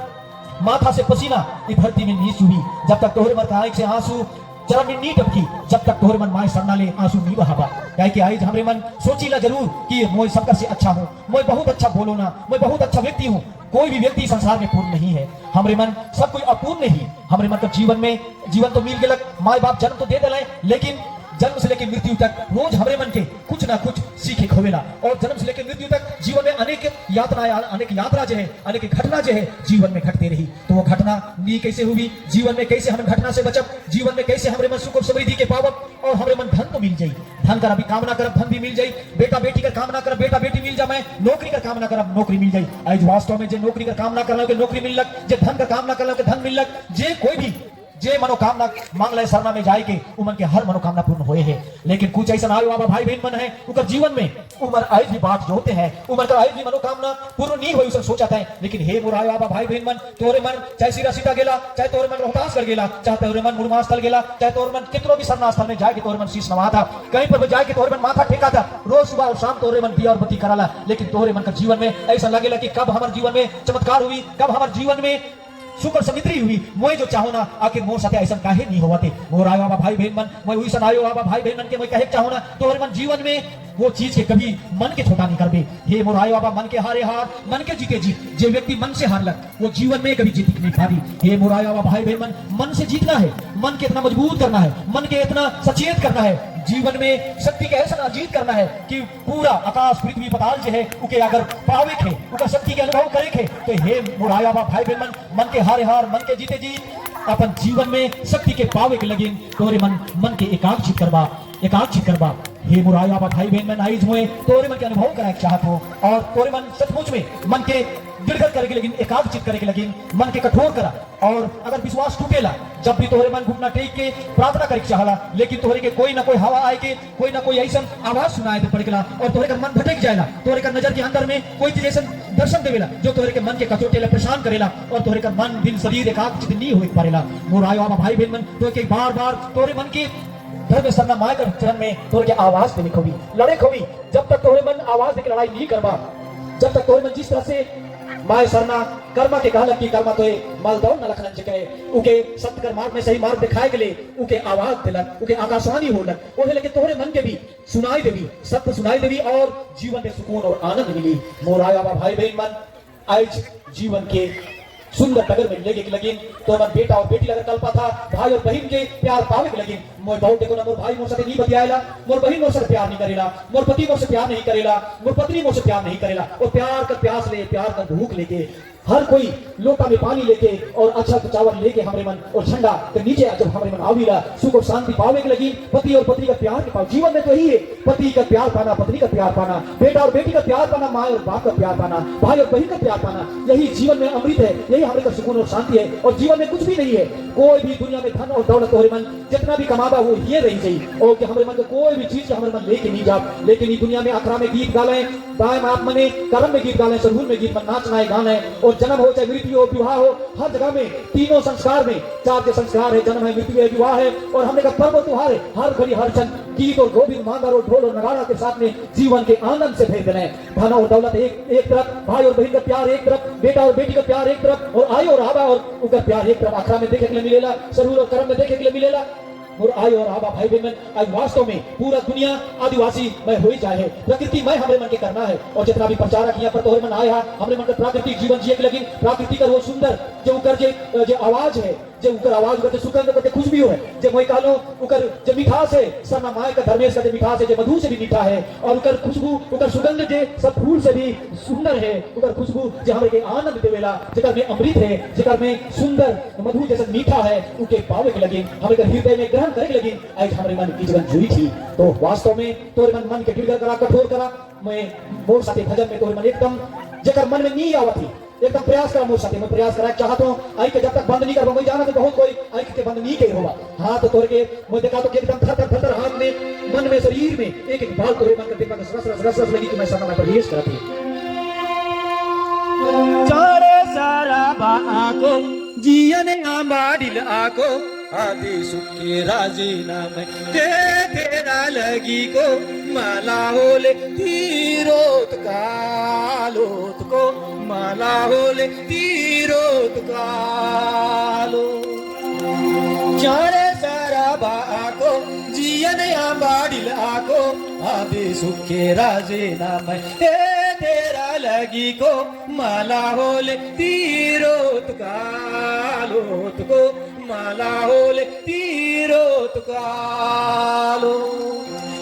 माथा से पसीना ये धरती में नहीं चुभी, जब तक तोहरे मन का आंख से आंसू चरण में नहीं टपकी, जब तक तोहरे मन माय सरना ले आंसू नहीं बहावा। क्या कि आज हमरे मन सोचीला जरूर कि मैं सबका से अच्छा हूँ, मैं बहुत अच्छा बोलो ना, मैं बहुत अच्छा व्यक्ति हूँ। कोई भी व्यक्ति संसार में पूर्ण नहीं है, हमरे मन सब कोई अपूर्ण नहीं। हमरे मन का जीवन तो मिल गया, माँ बाप जन्म तो दे दिलाए, लेकिन जन्म से लेकर मृत्यु तक रोज हमरे मन के कुछ ना कुछ सीखे खोवेला, और जन्म से लेकर मृत्यु तक जीवन में अनेक यात्रा जो है, अनेक घटना जो है जीवन में घटते रही। तो वो घटना नी कैसे हुई, जीवन में कैसे हम घटना से बचब, जीवन में कैसे हमरे मन सुख और समृद्धि के पावब, और हमरे मन धन तो मिल जाई, धन कर अभी कामना करब धन भी मिल जाई, बेटा बेटी का कामना करब बेटा बेटी मिल जाए, मैं नौकरी का कामना करब नौकरी मिल जाई। आज वास्तव में जे नौकरी का कामना करल के नौकरी मिललक, जे धन का कामना करल के धन मिललक, जे कोई भी जे मनोकामना मांग ले सरना में जाए के उमन के हर मनोकामना पूर्ण होए है। लेकिन कुछ ऐसा आयो बाबा भाई बहन मन है, उनका जीवन में उमर आज भी बात जोते हैं, उमर का आज भी मनोकामना पूर्ण नहीं हुई, उसे सोचा था। लेकिन हे मोराय बाबा भाई बहन मन, तोरे मन चाहे सीधा सीधा गेला, चाहे तोरे मन रोहतास कर गेला, चाहे तोरे मन मुड़मा स्थल गेला, चाहे तोरे मन कितनो भी सरना स्थल में जाके तोरे मन शीश नवा था, कहीं पर जाके तोरे मन माथा टेका था, रोज सुबह और शाम तोरे मन दिया और बत्ती कराला। लेकिन तोरे मन का जीवन में ऐसा लगेला कि कब हमारे जीवन में चमत्कार हुई, कब हमारे जीवन में सुख और समृद्धि हुई। मैं जो चाहो ना आखिर मोर साथे ऐसा काहे नहीं होते। मोर आयो बाबा भाई बहन मन, मैं वही सन आयो बाबा भाई बहन मन के मैं कहे चाहो ना, तो हर मन जीवन में वो चीज के कभी मन के छोटा नहीं कर दे। हे मोर आयो बाबा, मन के हारे हार, मन के जीते जीत। जो व्यक्ति मन से हारलक वो जीवन में कभी जीत नहीं पाती। हे मोर आयो बाबा भाई बहन मन से जीतना है, मन के इतना मजबूत करना है, मन के इतना सचेत करना है, जीवन में शक्ति के ऐसा अजीत करना है कि पूरा आकाश पृथ्वी पताल जो है उके अगर पावे खे, उनका शक्ति के अनुभव करे खे, तो हे मुराया बा भाई बहन मन के हारे हार, मन के जीते जीत अपन जीवन में शक्ति के पावे के लगिन तोरे मन के एकाग्रचित करवा। हे मुराया बा भाई बहन मन आइज हुए तोरे मन के अनुभव कराए चाहत हो, और तोरे मन सचमुच में मन के दृढ़ करे के लगिन, एकाग्रचित करे के लगिन, मन के कठोर करा। और अगर विश्वास टूटेला, जब भी तोहरे मन घुटना टेक के प्रार्थना करे चाहला, लेकिन तोहरे के कोई ना कोई हवा आए के, कोई ना कोई ऐसा आवाज सुनाए दे पड़ेला, और तोहरे का मन भटक जाएला, तोहरे का नजर के अंदर में कोई चीज ऐसा दर्शन देवेला जो तोहरे के मन के कचोटेला, परेशान करेला, और तोहरे का मन दिल शरीर एकाग्रचित नहीं हो पारेला। मुराया बा भाई बहन मन तो के बार बार तोहरे मन के धर्म सरना माय कर चरण में तोहरे के आवाज देने खोबी, लड़े खोबी। जब तक तोहरे मन आवाज देके लड़ाई नहीं करवा, जब तक तोहरे मन जिस तरह से माय सरना कर्मा के कहलक की कर्मा तो मल दौड़ न लखन जके उके सत्य कर मार्ग में सही मार्ग दिखाए के लिए उके आवाज दिलक, उके आकाशवाणी होलक, ओहे लेके तोहरे मन के भी सुनाई देवी, सत्य सुनाई देवी, और जीवन में सुकून और आनंद मिली। मोराया बा भाई बहन मन आज जीवन के सुंदर डगर में लेके लगिन, तो मन बेटा और बेटी लगे कल्पा था, भाई और बहन के प्यार पावे के लगिन। मोर बहुत देखो ना, मोर भाई मोर साथे नहीं बतियाएला, मोर बहन मोर से प्यार नहीं करेला, मोर पति मोर से प्यार नहीं करेला, मोर पत्नी मोर से प्यार नहीं करेला, और प्यार का प्यास ले, प्यार का भूख लेके हर कोई लोटा में पानी लेके और अच्छा चावल लेके हमारे मन और झंडा के नीचे जब हमारे मन आवीला सुख और शांति पावे के लगी। पति और पत्नी का प्यार के पाओ। जीवन में तो यही है, पति का प्यार पाना, पत्नी का प्यार पाना, बेटा और बेटी का प्यार पाना, माँ और बाप का प्यार पाना, भाई और बहन का प्यार पाना। यही जीवन में अमृत है, यही हमारे का सुकून और शांति है। और जीवन में कुछ भी नहीं है। कोई भी दुनिया में धन और दौलत हमारे मन जितना भी कमावा वो ये रही चाहिए और कि हमारे मन को कोई भी चीज हमारे मन लेके नहीं जाओ। लेकिन ये दुनिया में अखरा में गीत गा लें, बाय आप मने कर्म में गीत गा लें, सरहुल में गीत नाचना है, गाना है। और जन्म हो चाहे मृत्यु हो, विवाह हो, हर जगह में तीनों संस्कार में चार के संस्कार है, जन्म है, मृत्यु है, विवाह है। और हमने का पर्व त्योहार है, हर घड़ी हर क्षण गीत और गोविंद मांदर और ढोल और नगाड़ा के साथ में जीवन के आनंद से भेज देना है। धन और दौलत एक तरफ, भाई और बहन का प्यार एक तरफ, बेटा और बेटी का प्यार एक तरफ, और आय और आबा और उनका प्यार एक तरफ। आखरा में देखे के लिए मिलेला, सरहुल और कर्म में देखे के लिए मिलेला। और आय और आबा भाई बहन आज वास्तव में पूरा दुनिया आदिवासी में हो ही जाए, प्रकृति में हमारे मन के करना है। और जितना भी प्रचार किया पर तो मन आया हमारे मन का प्राकृतिक जीवन जिए के लगी। प्राकृतिक वो सुंदर जो उकर जे आवाज है, जो उकर आवाज करते सुगंध करते खुशबू है, जो मैं कहलो उकर जो मिठास है, सना माय का धर्मेश का जो मिठास है, जो मधु से भी मीठा है। और उकर खुशबू उकर सुगंध जे सब फूल से भी सुंदर है। उकर खुशबू जो हमारे के आनंद देवेला, जेकर में अमृत है, जेकर में सुंदर मधु जैसा मीठा है, उनके पावे के लगे हमारे हृदय में ग्रहण करे लगी। आज हमारे मन की जीवन जुड़ी थी तो वास्तव में तोरे मन के गिरगर करा, कठोर करा। मैं मोर साथे भजन में तोरे मन एकदम जेकर मन में नहीं आवत थी, एकदम प्रयास करा मोर साथे। मैं प्रयास करा चाहता हूं आई के जब तक बंद नहीं करबो, मैं जाना तो बहुत कोई आई के बंद नहीं के होगा। हाथ तोड़ के मैं देखा तो एकदम थर थर हाथ में, मन में, शरीर में एक एक बाल तोरे मन के देखा रस रस लगी कि मैं सामने प्रवेश करा थी। चारे सारा बाको जियन आमाडिल आको आदि सुखे राजीनाम के तेरा लगी को माला होले तीरोत कालोत को माला होले तीरोत कालो। चारे सारा बाको जियन आमाडिल आको आदि सुखे राजीनाम के तेरा लगी को माला होले तीरोत कालोत को माला होले तीरोत कालो।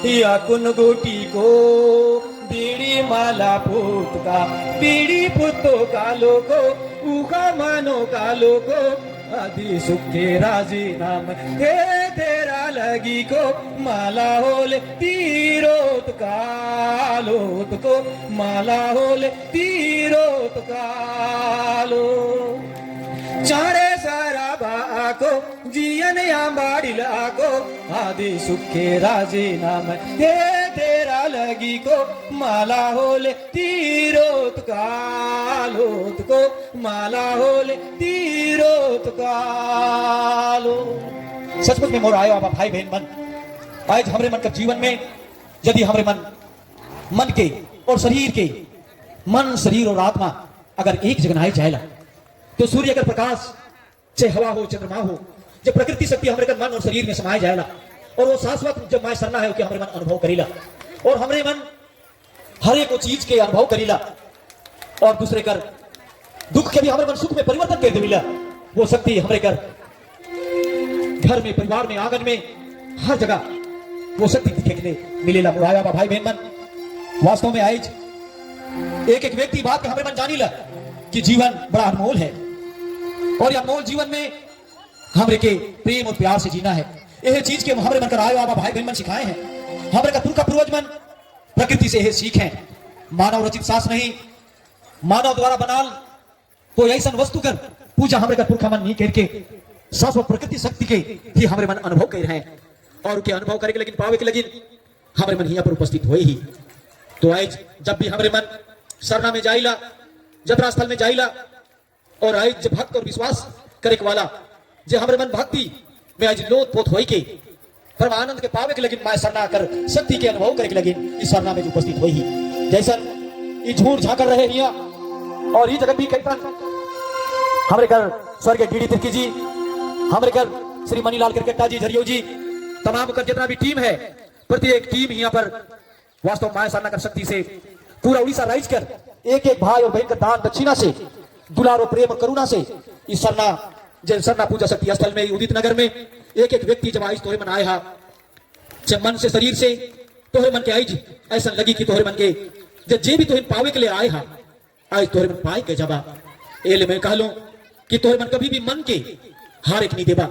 या कुन गोटी को बीड़ी माला पुत का बीड़ी पुतो कालो को उखा मानो कालो को आदि सुखे राजी नाम हे तेरा लगी को माला होले तीरोत कालोत को माला होले तीरोत कालो। चारे सारा बाको जियन आंबाडिल आको आदि सुखे राजी नाम हे तेरा लगी को माला होले तीरोत कालोत को माला होले तीरोत कालो। सचमुच में मोर आयो आबा भाई बहन मन, आज हमारे मन का जीवन में यदि हमारे मन के और शरीर के, मन शरीर और आत्मा अगर एक जगह आए जाएला तो सूर्य का प्रकाश चाहे हवा हो, चंद्रमा हो, जब प्रकृति शक्ति हमारे का मन और शरीर में समाये जाएला और वो शाश्वत जब माय सरना है कि हमारे मन अनुभव करीला और हमारे मन हर एक चीज के अनुभव करीला और दूसरे कर दुख के भी हमारे मन सुख में परिवर्तन कर देविला। वो शक्ति हमारे कर घर में, परिवार में, आंगन में, हर जगह वो शक्ति दिखे के लिए मिलेला। मुराया भाई बहन मन वास्तव में आज एक एक व्यक्ति बात हमारे मन जानी ला कि जीवन बड़ा अनमोल है और अनमोल जीवन में हमरे के प्रेम और प्यार से जीना है। यह चीज के हमारे मन कर आयो आबा भाई बहन मन सिखाए हैं। हमारे का पुरखा पूर्वज मन प्रकृति से यह सीख है। मानव रचित शास्त्र नहीं, मानव द्वारा बनाल कोई ऐसा वस्तु कर पूजा हमारे का पुरखा मन नहीं करके शाश्वत प्रकृति शक्ति के ही हमारे मन अनुभव कर रहे हैं और उनके अनुभव करके लेकिन पावे के लेकिन हमारे मन यहाँ पर उपस्थित हुए ही। तो आज जब भी हमारे मन सरना में जाइला, जतरा स्थल में जाइला और आज जब भक्त और विश्वास करे वाला जे हमारे मन भक्ति में आज लोथ पोत होई के परम आनंद के पावे के लेकिन माय सरना कर शक्ति के अनुभव करे के लेकिन इस सरना में जो उपस्थित हुई ही। जैसा ये झूठ झाकर रहे हिया और ये जगत भी कहता हमारे घर स्वर्गीय डीडी तिर्की जी, हमारे घर श्री मनीलाल क्रिकेटा जी, झरियो जी, तमाम कर जितना भी टीम है, प्रत्येक टीम यहाँ पर वास्तव माया सरना कर शक्ति से पूरा उड़ीसा राइज कर एक एक भाई और बहन का दान दक्षिणा से, दुलार और प्रेम और करुणा से इस सरना पूजा शक्ति स्थल में उदित नगर में एक एक व्यक्ति जब आज तोहरे मन आए हा मन से शरीर से तोहरे मन के आई ऐसा लगी कि तोहरे मन के जे भी तोहरे पावे के लिए आए हा आज तोहरे मन पाए के जबा एले मैं कह लूं कि तोहरे मन कभी भी मन के हार एक नहीं देबा।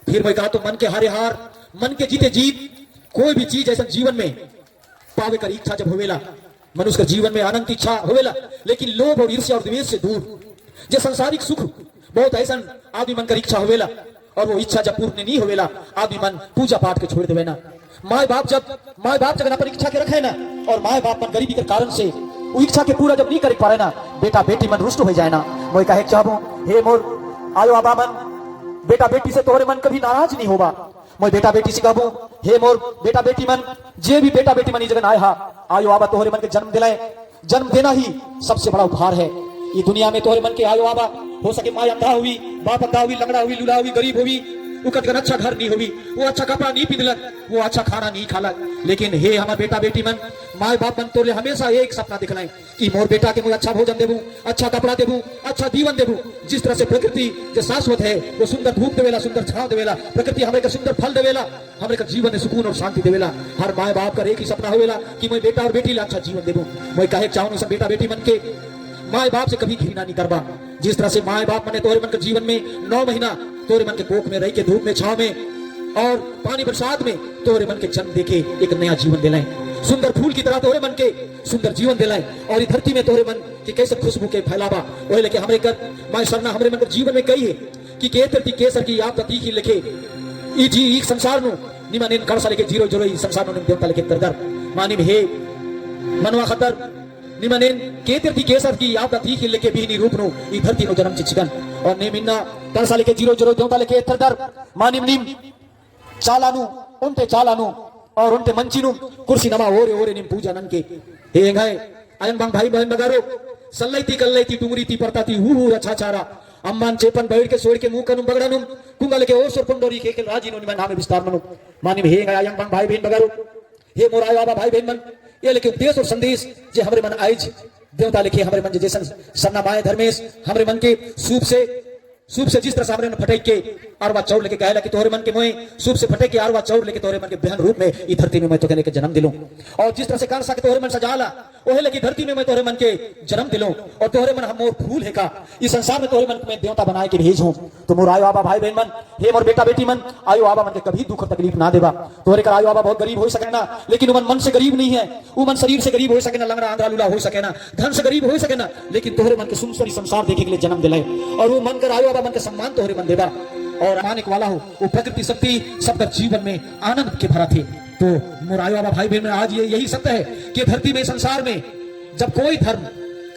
फिर मैं कहा तो मन के हारे हार, मन के जीते जीत। कोई भी चीज ऐसा जीवन में पावे कर इच्छा जब होवेला, मनुष्य का जीवन में आनंद की इच्छा होवेला, लेकिन लोभ और ईर्ष्या और द्वेष से दूर। जो संसारिक सुख बहुत ऐसा आदमी मन कर इच्छा होवेला, और वो इच्छा जब पूर्ण नहीं होवेला, आदमी मन पूजा पाठ के छोड़ देवे ना। माए बाप जब अपन इच्छा के रखे ना, और माए बाप मन गरीबी के कारण से वो इच्छा के पूरा जब नहीं कर पा रहे ना, बेटा बेटी मन रुष्ट हो जाए ना। मैं कहे चाहूं, हे मोर आयो आबा मन, बेटा बेटी से तोहरे मन कभी नाराज नहीं होगा। मैं बेटा बेटी से कहूं, हे मोर बेटा बेटी मन, जे भी बेटा बेटी मन जगन आए हा, आयो आबा तोहरे मन के जन्म दिलाए। जन्म देना ही सबसे बड़ा उपहार है। ये दुनिया में तोहरे मन के आयो आबा, हो सके माँ अंधा हुई, बाप अंधा हुई, लंगड़ा हुई, लूला हुई, गरीब हुई, उकट अच्छा घर नहीं हुई, वो अच्छा कपड़ा नहीं पिंधलक, वो अच्छा खाना नहीं खालक, लेकिन हे हमार बेटा बेटी मन, माए बाप मन तोरे हमेशा एक सपना दिखलाए कि मोर बेटा के मुझे अच्छा भोजन देबू, अच्छा कपड़ा देबू, अच्छा जीवन देबू। जिस तरह से प्रकृति जो शाश्वत है, वो सुंदर धूप देवेला, सुंदर छांव देवेला, प्रकृति हमें का सुंदर फल देवेला, हमें का जीवन में सुकून और शांति देवेला। हर माए बाप का एक ही सपना होवेला कि मैं बेटा और बेटी ला अच्छा जीवन देबू। मैं कहे चाहूँ सब बेटा बेटी मन के माए बाप से कभी घृणा नहीं करबा। जिस तरह से माए बाप मने तोहरे मन के जीवन में 9 महीना तोहरे मन के कोख में रह के, धूप में, छाव में और पानी बरसात में तोहरे मन के जन्म देके एक नया जीवन दिलाए, सुंदर फूल की तरह तोहरे मन के सुंदर जीवन दिलाए, और इस धरती में तोहरे मन की कैसे खुशबू के फैलावा। वही लेके हमरे कर माए सरना हमरे मन के जीवन में कही है कि केतर केसर की आप तीख ही लिखे ई जी ई संसार नु निमन इन कड़सा लेके जीरो जीरो ई संसार नु देवता लेके दरदर मानी में हे मनवा खतर निमनेन केतर की केसर की आप तीख ही लेके भी नी रूप नु ई धरती नु जन्म चिचिकन, और ने मिन्ना कड़सा लेके जीरो जीरो देवता लेके दरदर मानिम निम चालानु उनते चालानु और उनते मंचिनु कुर्सी नमा ओरे ओरे निम पूजा नन के हे गाय आयन बांग भाई बहन बगारो सल्लैती कल्लैती टुंगरीती परताती हु रछा चारा अम्मान चेपन बैठ के सोड़ के मुंह कनु बगड़नु कुंगा लेके ओर सोर पंडोरी के राजी नु निमन नामे विस्तार मनु मानिम हे गाय आयन बांग भाई बहन बगारो हे मोराय बाबा भाई बहन मन ये लेके उपदेश और संदेश जे हमरे मन आइज देवता लिखे हमरे मन जैसन सरना माए धर्मेश हमरे मन के सूप से जिस तरह से हमरे मन फटक के आरवा चौर लेके कहला कि तोहरे मन के मोए सूप से फटक के आरवा चौर लेके तोहरे मन के बहन रूप में ई धरती में मैं तोके लेके जन्म दिलूं, और जिस तरह से कांसा के तोहरे मन सजाला ओहे लेके धरती में मैं तोहरे मन के जन्म दिलूं, और तोहरे मन हम मोर फूल है का इस संसार में तोहरे मन में देवता बनाए के भेजूं। तो मोर आयो आबा भाई बहन मन, हे मोर बेटा बेटी मन, आयो आबा मन के कभी दुख और तकलीफ ना देबा। तोहरे का आयो आबा बहुत गरीब हो सके ना, लेकिन मन से गरीब नहीं है, वो मन शरीर से गरीब हो सके ना, लंगड़ा आंधळा लूला हो सके ना, धन से गरीब हो सके ना, लेकिन तोहरे मन के सुंदर संसार देखे के लिए जन्म दिलाए, और वो मन कर आयो आबा मन के सम्मान तोहरे मन देबा और मानिक वाला हो। वो प्रकृति शक्ति सबका जीवन में आनंद के भरा थे। तो मोर आयो आबा भाई बहन में आज यही सत्य है कि धरती में संसार में जब कोई धर्म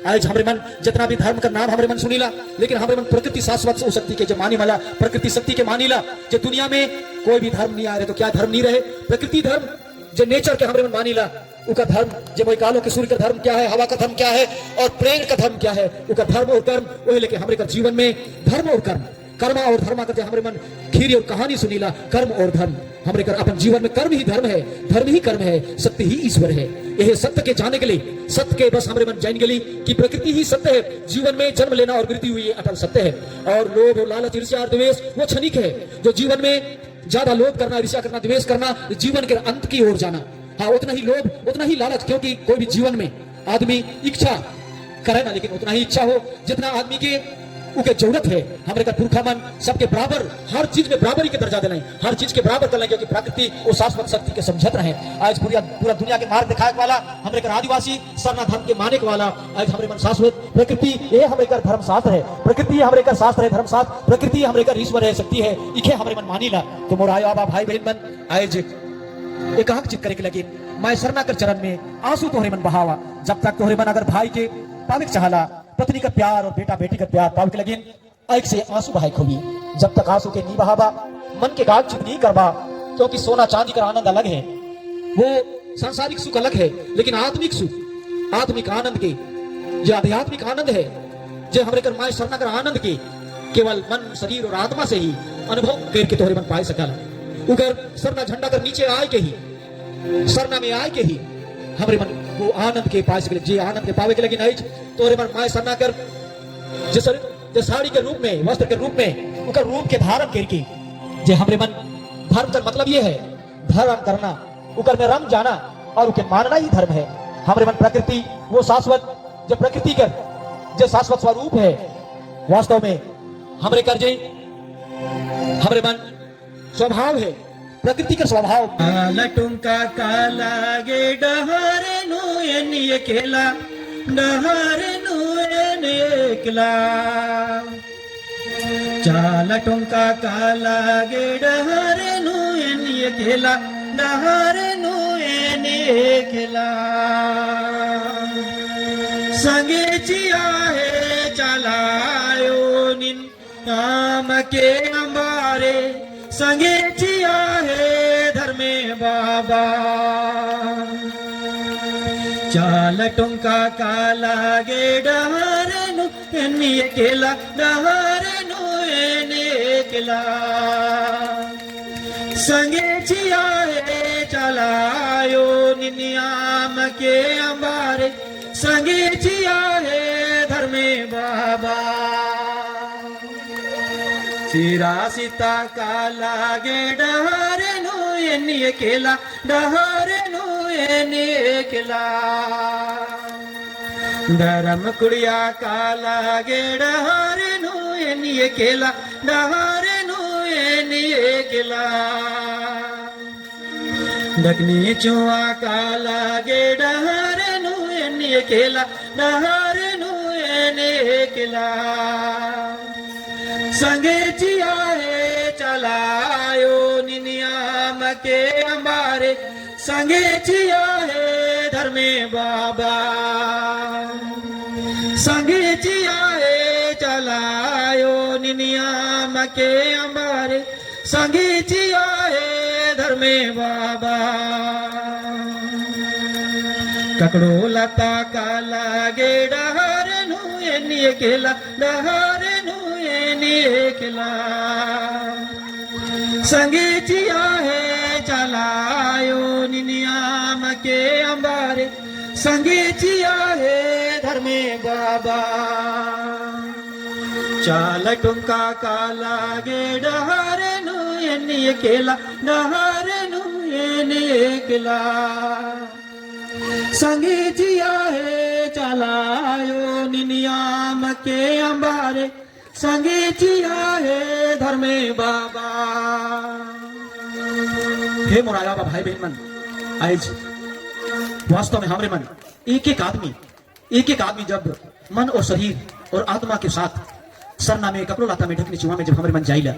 आज हमरे मन जितना भी धर्म का नाम हमरे मन सुनीला, लेकिन हमरे मन प्रकृति शाश्वत शक्ति के जो मानी वाला प्रकृति शक्ति के मानीला, जो दुनिया में कोई भी धर्म नहीं आ रहे तो क्या धर्म नहीं रहे, प्रकृति धर्म जो नेचर के हमरे मन मानीला उनका धर्म, जो वही कालो के सूर्य का धर्म क्या है, हवा का धर्म क्या है और प्रेम का धर्म क्या है, उनका धर्म और कर्म वही लेके हमरे का जीवन में धर्म और कर्म कर्मा और धर्मा करते हमरे मन खीरी और कहानी सुनीला कर्म और धर्म हमरे कर अपन जीवन में कर्म ही धर्म है, धर्म ही कर्म है, सत्य ही ईश्वर है। यह सत्य के जाने के लिए सत्य के बस हमरे मन जान गली कि प्रकृति ही सत्य है, जीवन में जन्म लेना और मृत्यु हुई अटल सत्य है, और लोभ और लालच ईर्ष्या और द्वेष वो क्षणिक है। जो जीवन में ज्यादा लोभ करना, ईर्ष्या करना, द्वेष करना, जीवन के अंत की ओर जाना, हाँ उतना ही लोभ उतना ही लालच, क्योंकि कोई भी जीवन में आदमी इच्छा करे ना, लेकिन उतना ही इच्छा हो जितना आदमी के उके जरूरत है। हमारे का पुरखा मन सबके बराबर हर चीज में बराबरी के दर्जा देना, हर चीज के बराबर करना, क्योंकि प्रकृति और शाश्वत शक्ति के समझत रहे। आज पूरा दुनिया के मार्ग दिखाए वाला हमारे का आदिवासी सरना धर्म के माने वाला आज हमारे मन शाश्वत प्रकृति ये हमारे का धर्म शास्त्र है, प्रकृति हमारे का शास्त्र है, धर्म शास्त्र प्रकृति हमारे का ईश्वर है, शक्ति है, इखे हमारे मन मानी ला। तो मोर आयो आबा भाई बहन मन आज एकांक चित करे के लगे मैं सरना कर चरण में आंसू तोहरे मन बहावा। जब तक तोहरे मन अगर भाई के पाविक चाहला, पत्नी का प्यार और बेटा बेटी का प्यार पाविक लगे एक से आंसू बहाई खोगी। जब तक आंसू के नहीं बहावा, मन के गाल चित नहीं करवा, क्योंकि सोना चांदी का आनंद अलग है, वो सांसारिक सुख अलग है, लेकिन आत्मिक सुख, आत्मिक आनंद के जो आध्यात्मिक आनंद है, जो हमारे कर माए सरना कर आनंद के केवल मन शरीर और आत्मा से ही अनुभव करके तोहरे मन पाए सकल। उगर सरना झंडा कर नीचे आए के ही, सरना में आए के ही हमारे मन वो आनंद के पाए सके, जे आनंद के पावे के लगी नहीं तोहरे मन माए सरना कर जो साड़ी के रूप में, वस्त्र के रूप में उनका रूप के धारण करके जे हमरे मन धर्म का मतलब ये है धर्म करना, उकर में रम जाना और उके मानना ही धर्म है। हमरे मन प्रकृति वो शाश्वत जो प्रकृति का जो शाश्वत स्वरूप है, वास्तव में हमरे कर्जे हमरे मन स्वभाव है, प्रकृति का स्वभाव। लटुंका काला गे डहरे नु एनिए केला डहरे नु एने केला चाल टुंका काला गे डहरे नु एनिए केला डहरे नु एने केला संगे चिया है चलायो निन नाम के अंबारे संगे चिया है धर्मे बाबा चाल टुंका काला गे डहरे नु एनिए केला डहरे नु एने केला संगे चिया है चलायो निनियाम के अंबारे संगे चिया है धर्मे बाबा चिरा सीता काला गे डहरे नु एनिए केला डहरे नु एनिए केला धर्म कुड़िया काला गे डहरे नु एनिए केला डहरे नु एनिए केला दकनी चुआ काला गे डहरे नु एनिए केला डहरे नु एनिए केला संगे चिया है चलायो निनियाम के अंबारे संगे चिया है धर्मे बाबा संगे चिया है चलायो निनियाम के अंबारे संगे चिया है धर्मे बाबा ककड़ो लता काला गे डहरे नु एनिए केला डहरे नु एनिए केला संगे चिया है चलायो निनियाम के अंबारे संगे चिया है धर्मे बाबा चाल टुंका काला गे डहरे नु एनिए केला डहरे नु एनिए केला संगे जिया है चलायो निनियाम के अंबारे संगे जिया है धर्मे बाबा हे मोराया भाई बहन मन आज वास्तव में हमरे मन एक एक आदमी जब मन और शरीर और आत्मा के साथ सरना में कपड़ो लाता में ढकनी चुहा में जब हमरे मन जाइला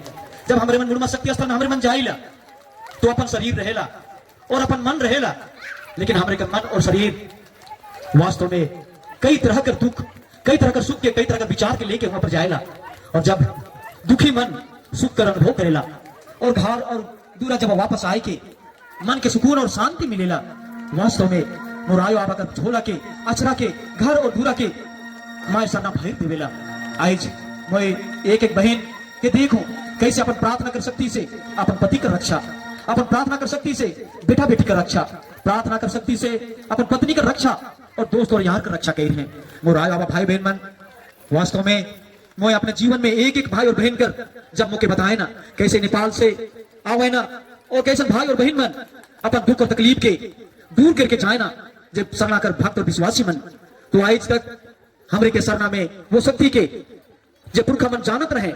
जब हमरे मन मुर्मा शक्ति स्थल में हमरे मन जाइला तो अपन शरीर रहेला और अपन मन रहेला लेकिन हमारे का मन और शरीर वास्तव में कई तरह का दुख कई तरह का सुख के कई तरह का विचार के लेके वहां पर जाएला और जब दुखी मन सुख का अनुभव करेला और घर और दूरा जब वापस आए के मन के सुकून और शांति मिलेला वास्तव में मुरायो आबा का झोला के अचरा के घर और दूरा के माय सरना भैर देवेला आज मैं एक एक बहन के देखो कैसे अपन प्रार्थना कर सकती से अपन पति का रक्षा अपन प्रार्थना कर सकती से बेटा बेटी का रक्षा प्रार्थना कर सकती से अपन पत्नी का रक्षा और दोस्त और यार का रक्षा कही है मोराय बाबा भाई बहन मन वास्तव में मैं अपने जीवन में एक एक भाई और बहन कर जब मुझे बताए ना कैसे नेपाल से आवे ना और कैसे भाई और बहन मन अपन दुख और तकलीफ के दूर करके जाए ना जब सरना कर भक्त और विश्वासी मन तो आज तक हमरे के सरना में वो शक्ति के जब पुरखा मन जानत रहे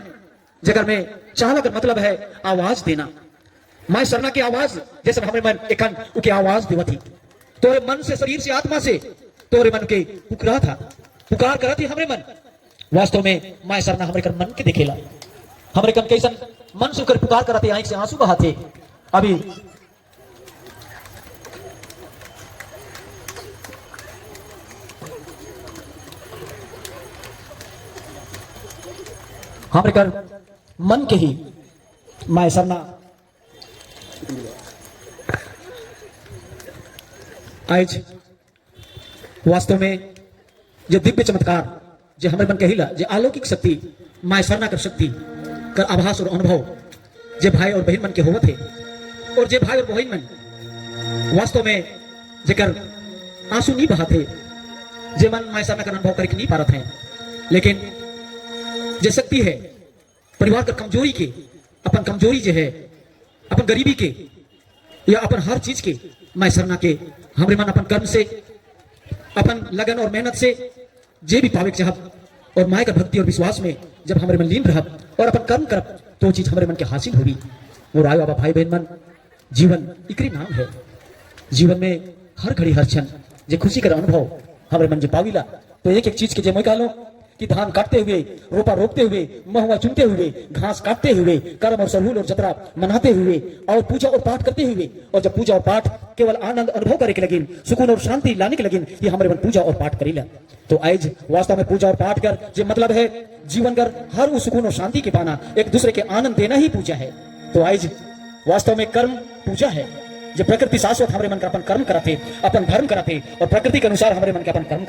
जगह में चाहला का मतलब है आवाज देना माय सरना की आवाज जैसे हमरे मन एकन उके आवाज देवा थी तोरे मन से शरीर से आत्मा से तोरे मन के पुकारा था पुकार करा थी हमरे मन वास्तव में माय सरना हमरे कर मन के देखेला हमरे कन कैसन मन से कर पुकार करा थे आंख से आंसू बहाते अभी हमरे कर मन के ही माय सरना आज वास्तव में जो दिव्य चमत्कार जो हमारे मन कहिला जो अलौकिक शक्ति माय सरना कर शक्ति कर आभास और अनुभव जो भाई और बहन मन के होवत थे और जो भाई और बहन मन वास्तव में जेकर आंसू नहीं बहाते जे मन माय सरना का अनुभव करके नहीं पारत हैं लेकिन जो शक्ति है परिवार का कमजोरी के अपन कमजोरी जो है अपन गरीबी के या अपन हर चीज के माय सरना के हमरे मन अपन कर्म से अपन लगन और मेहनत से जे भी पावे चाहत और माय का भक्ति और विश्वास में जब हमारे मन लीन रहब और अपन कर्म करब तो चीज हमारे मन के हासिल होगी। और आयो बाबा भाई बहन मन, जीवन इकरी नाम है। जीवन में हर घड़ी हर क्षण जे खुशी कर अनुभव हमारे मन जे पाविला तो एक एक चीज के जे मैं कहलो कि धान काटते हुए, रोपा रोपते हुए, महुआ चुनते हुए, घास काटते हुए, कर्म और सरहुल और जतरा मनाते हुए और पूजा और पाठ करते हुए, और जब पूजा और पाठ केवल आनंद अनुभव करे के लगिन, सुकून और शांति लाने के लगिन, ये हमारे मन पूजा और पाठ करीला। तो आज वास्तव में पूजा और पाठ कर जो मतलब है जीवन कर हर उस सुकून और शांति के पाना, एक दूसरे के आनंद देना ही पूजा है। तो आज वास्तव में कर्म पूजा है। जो प्रकृति शाश्वत हमारे मन का अपन कर्म कराते, अपन धर्म कराते और प्रकृति के अनुसार हमारे मन का अपन कर्म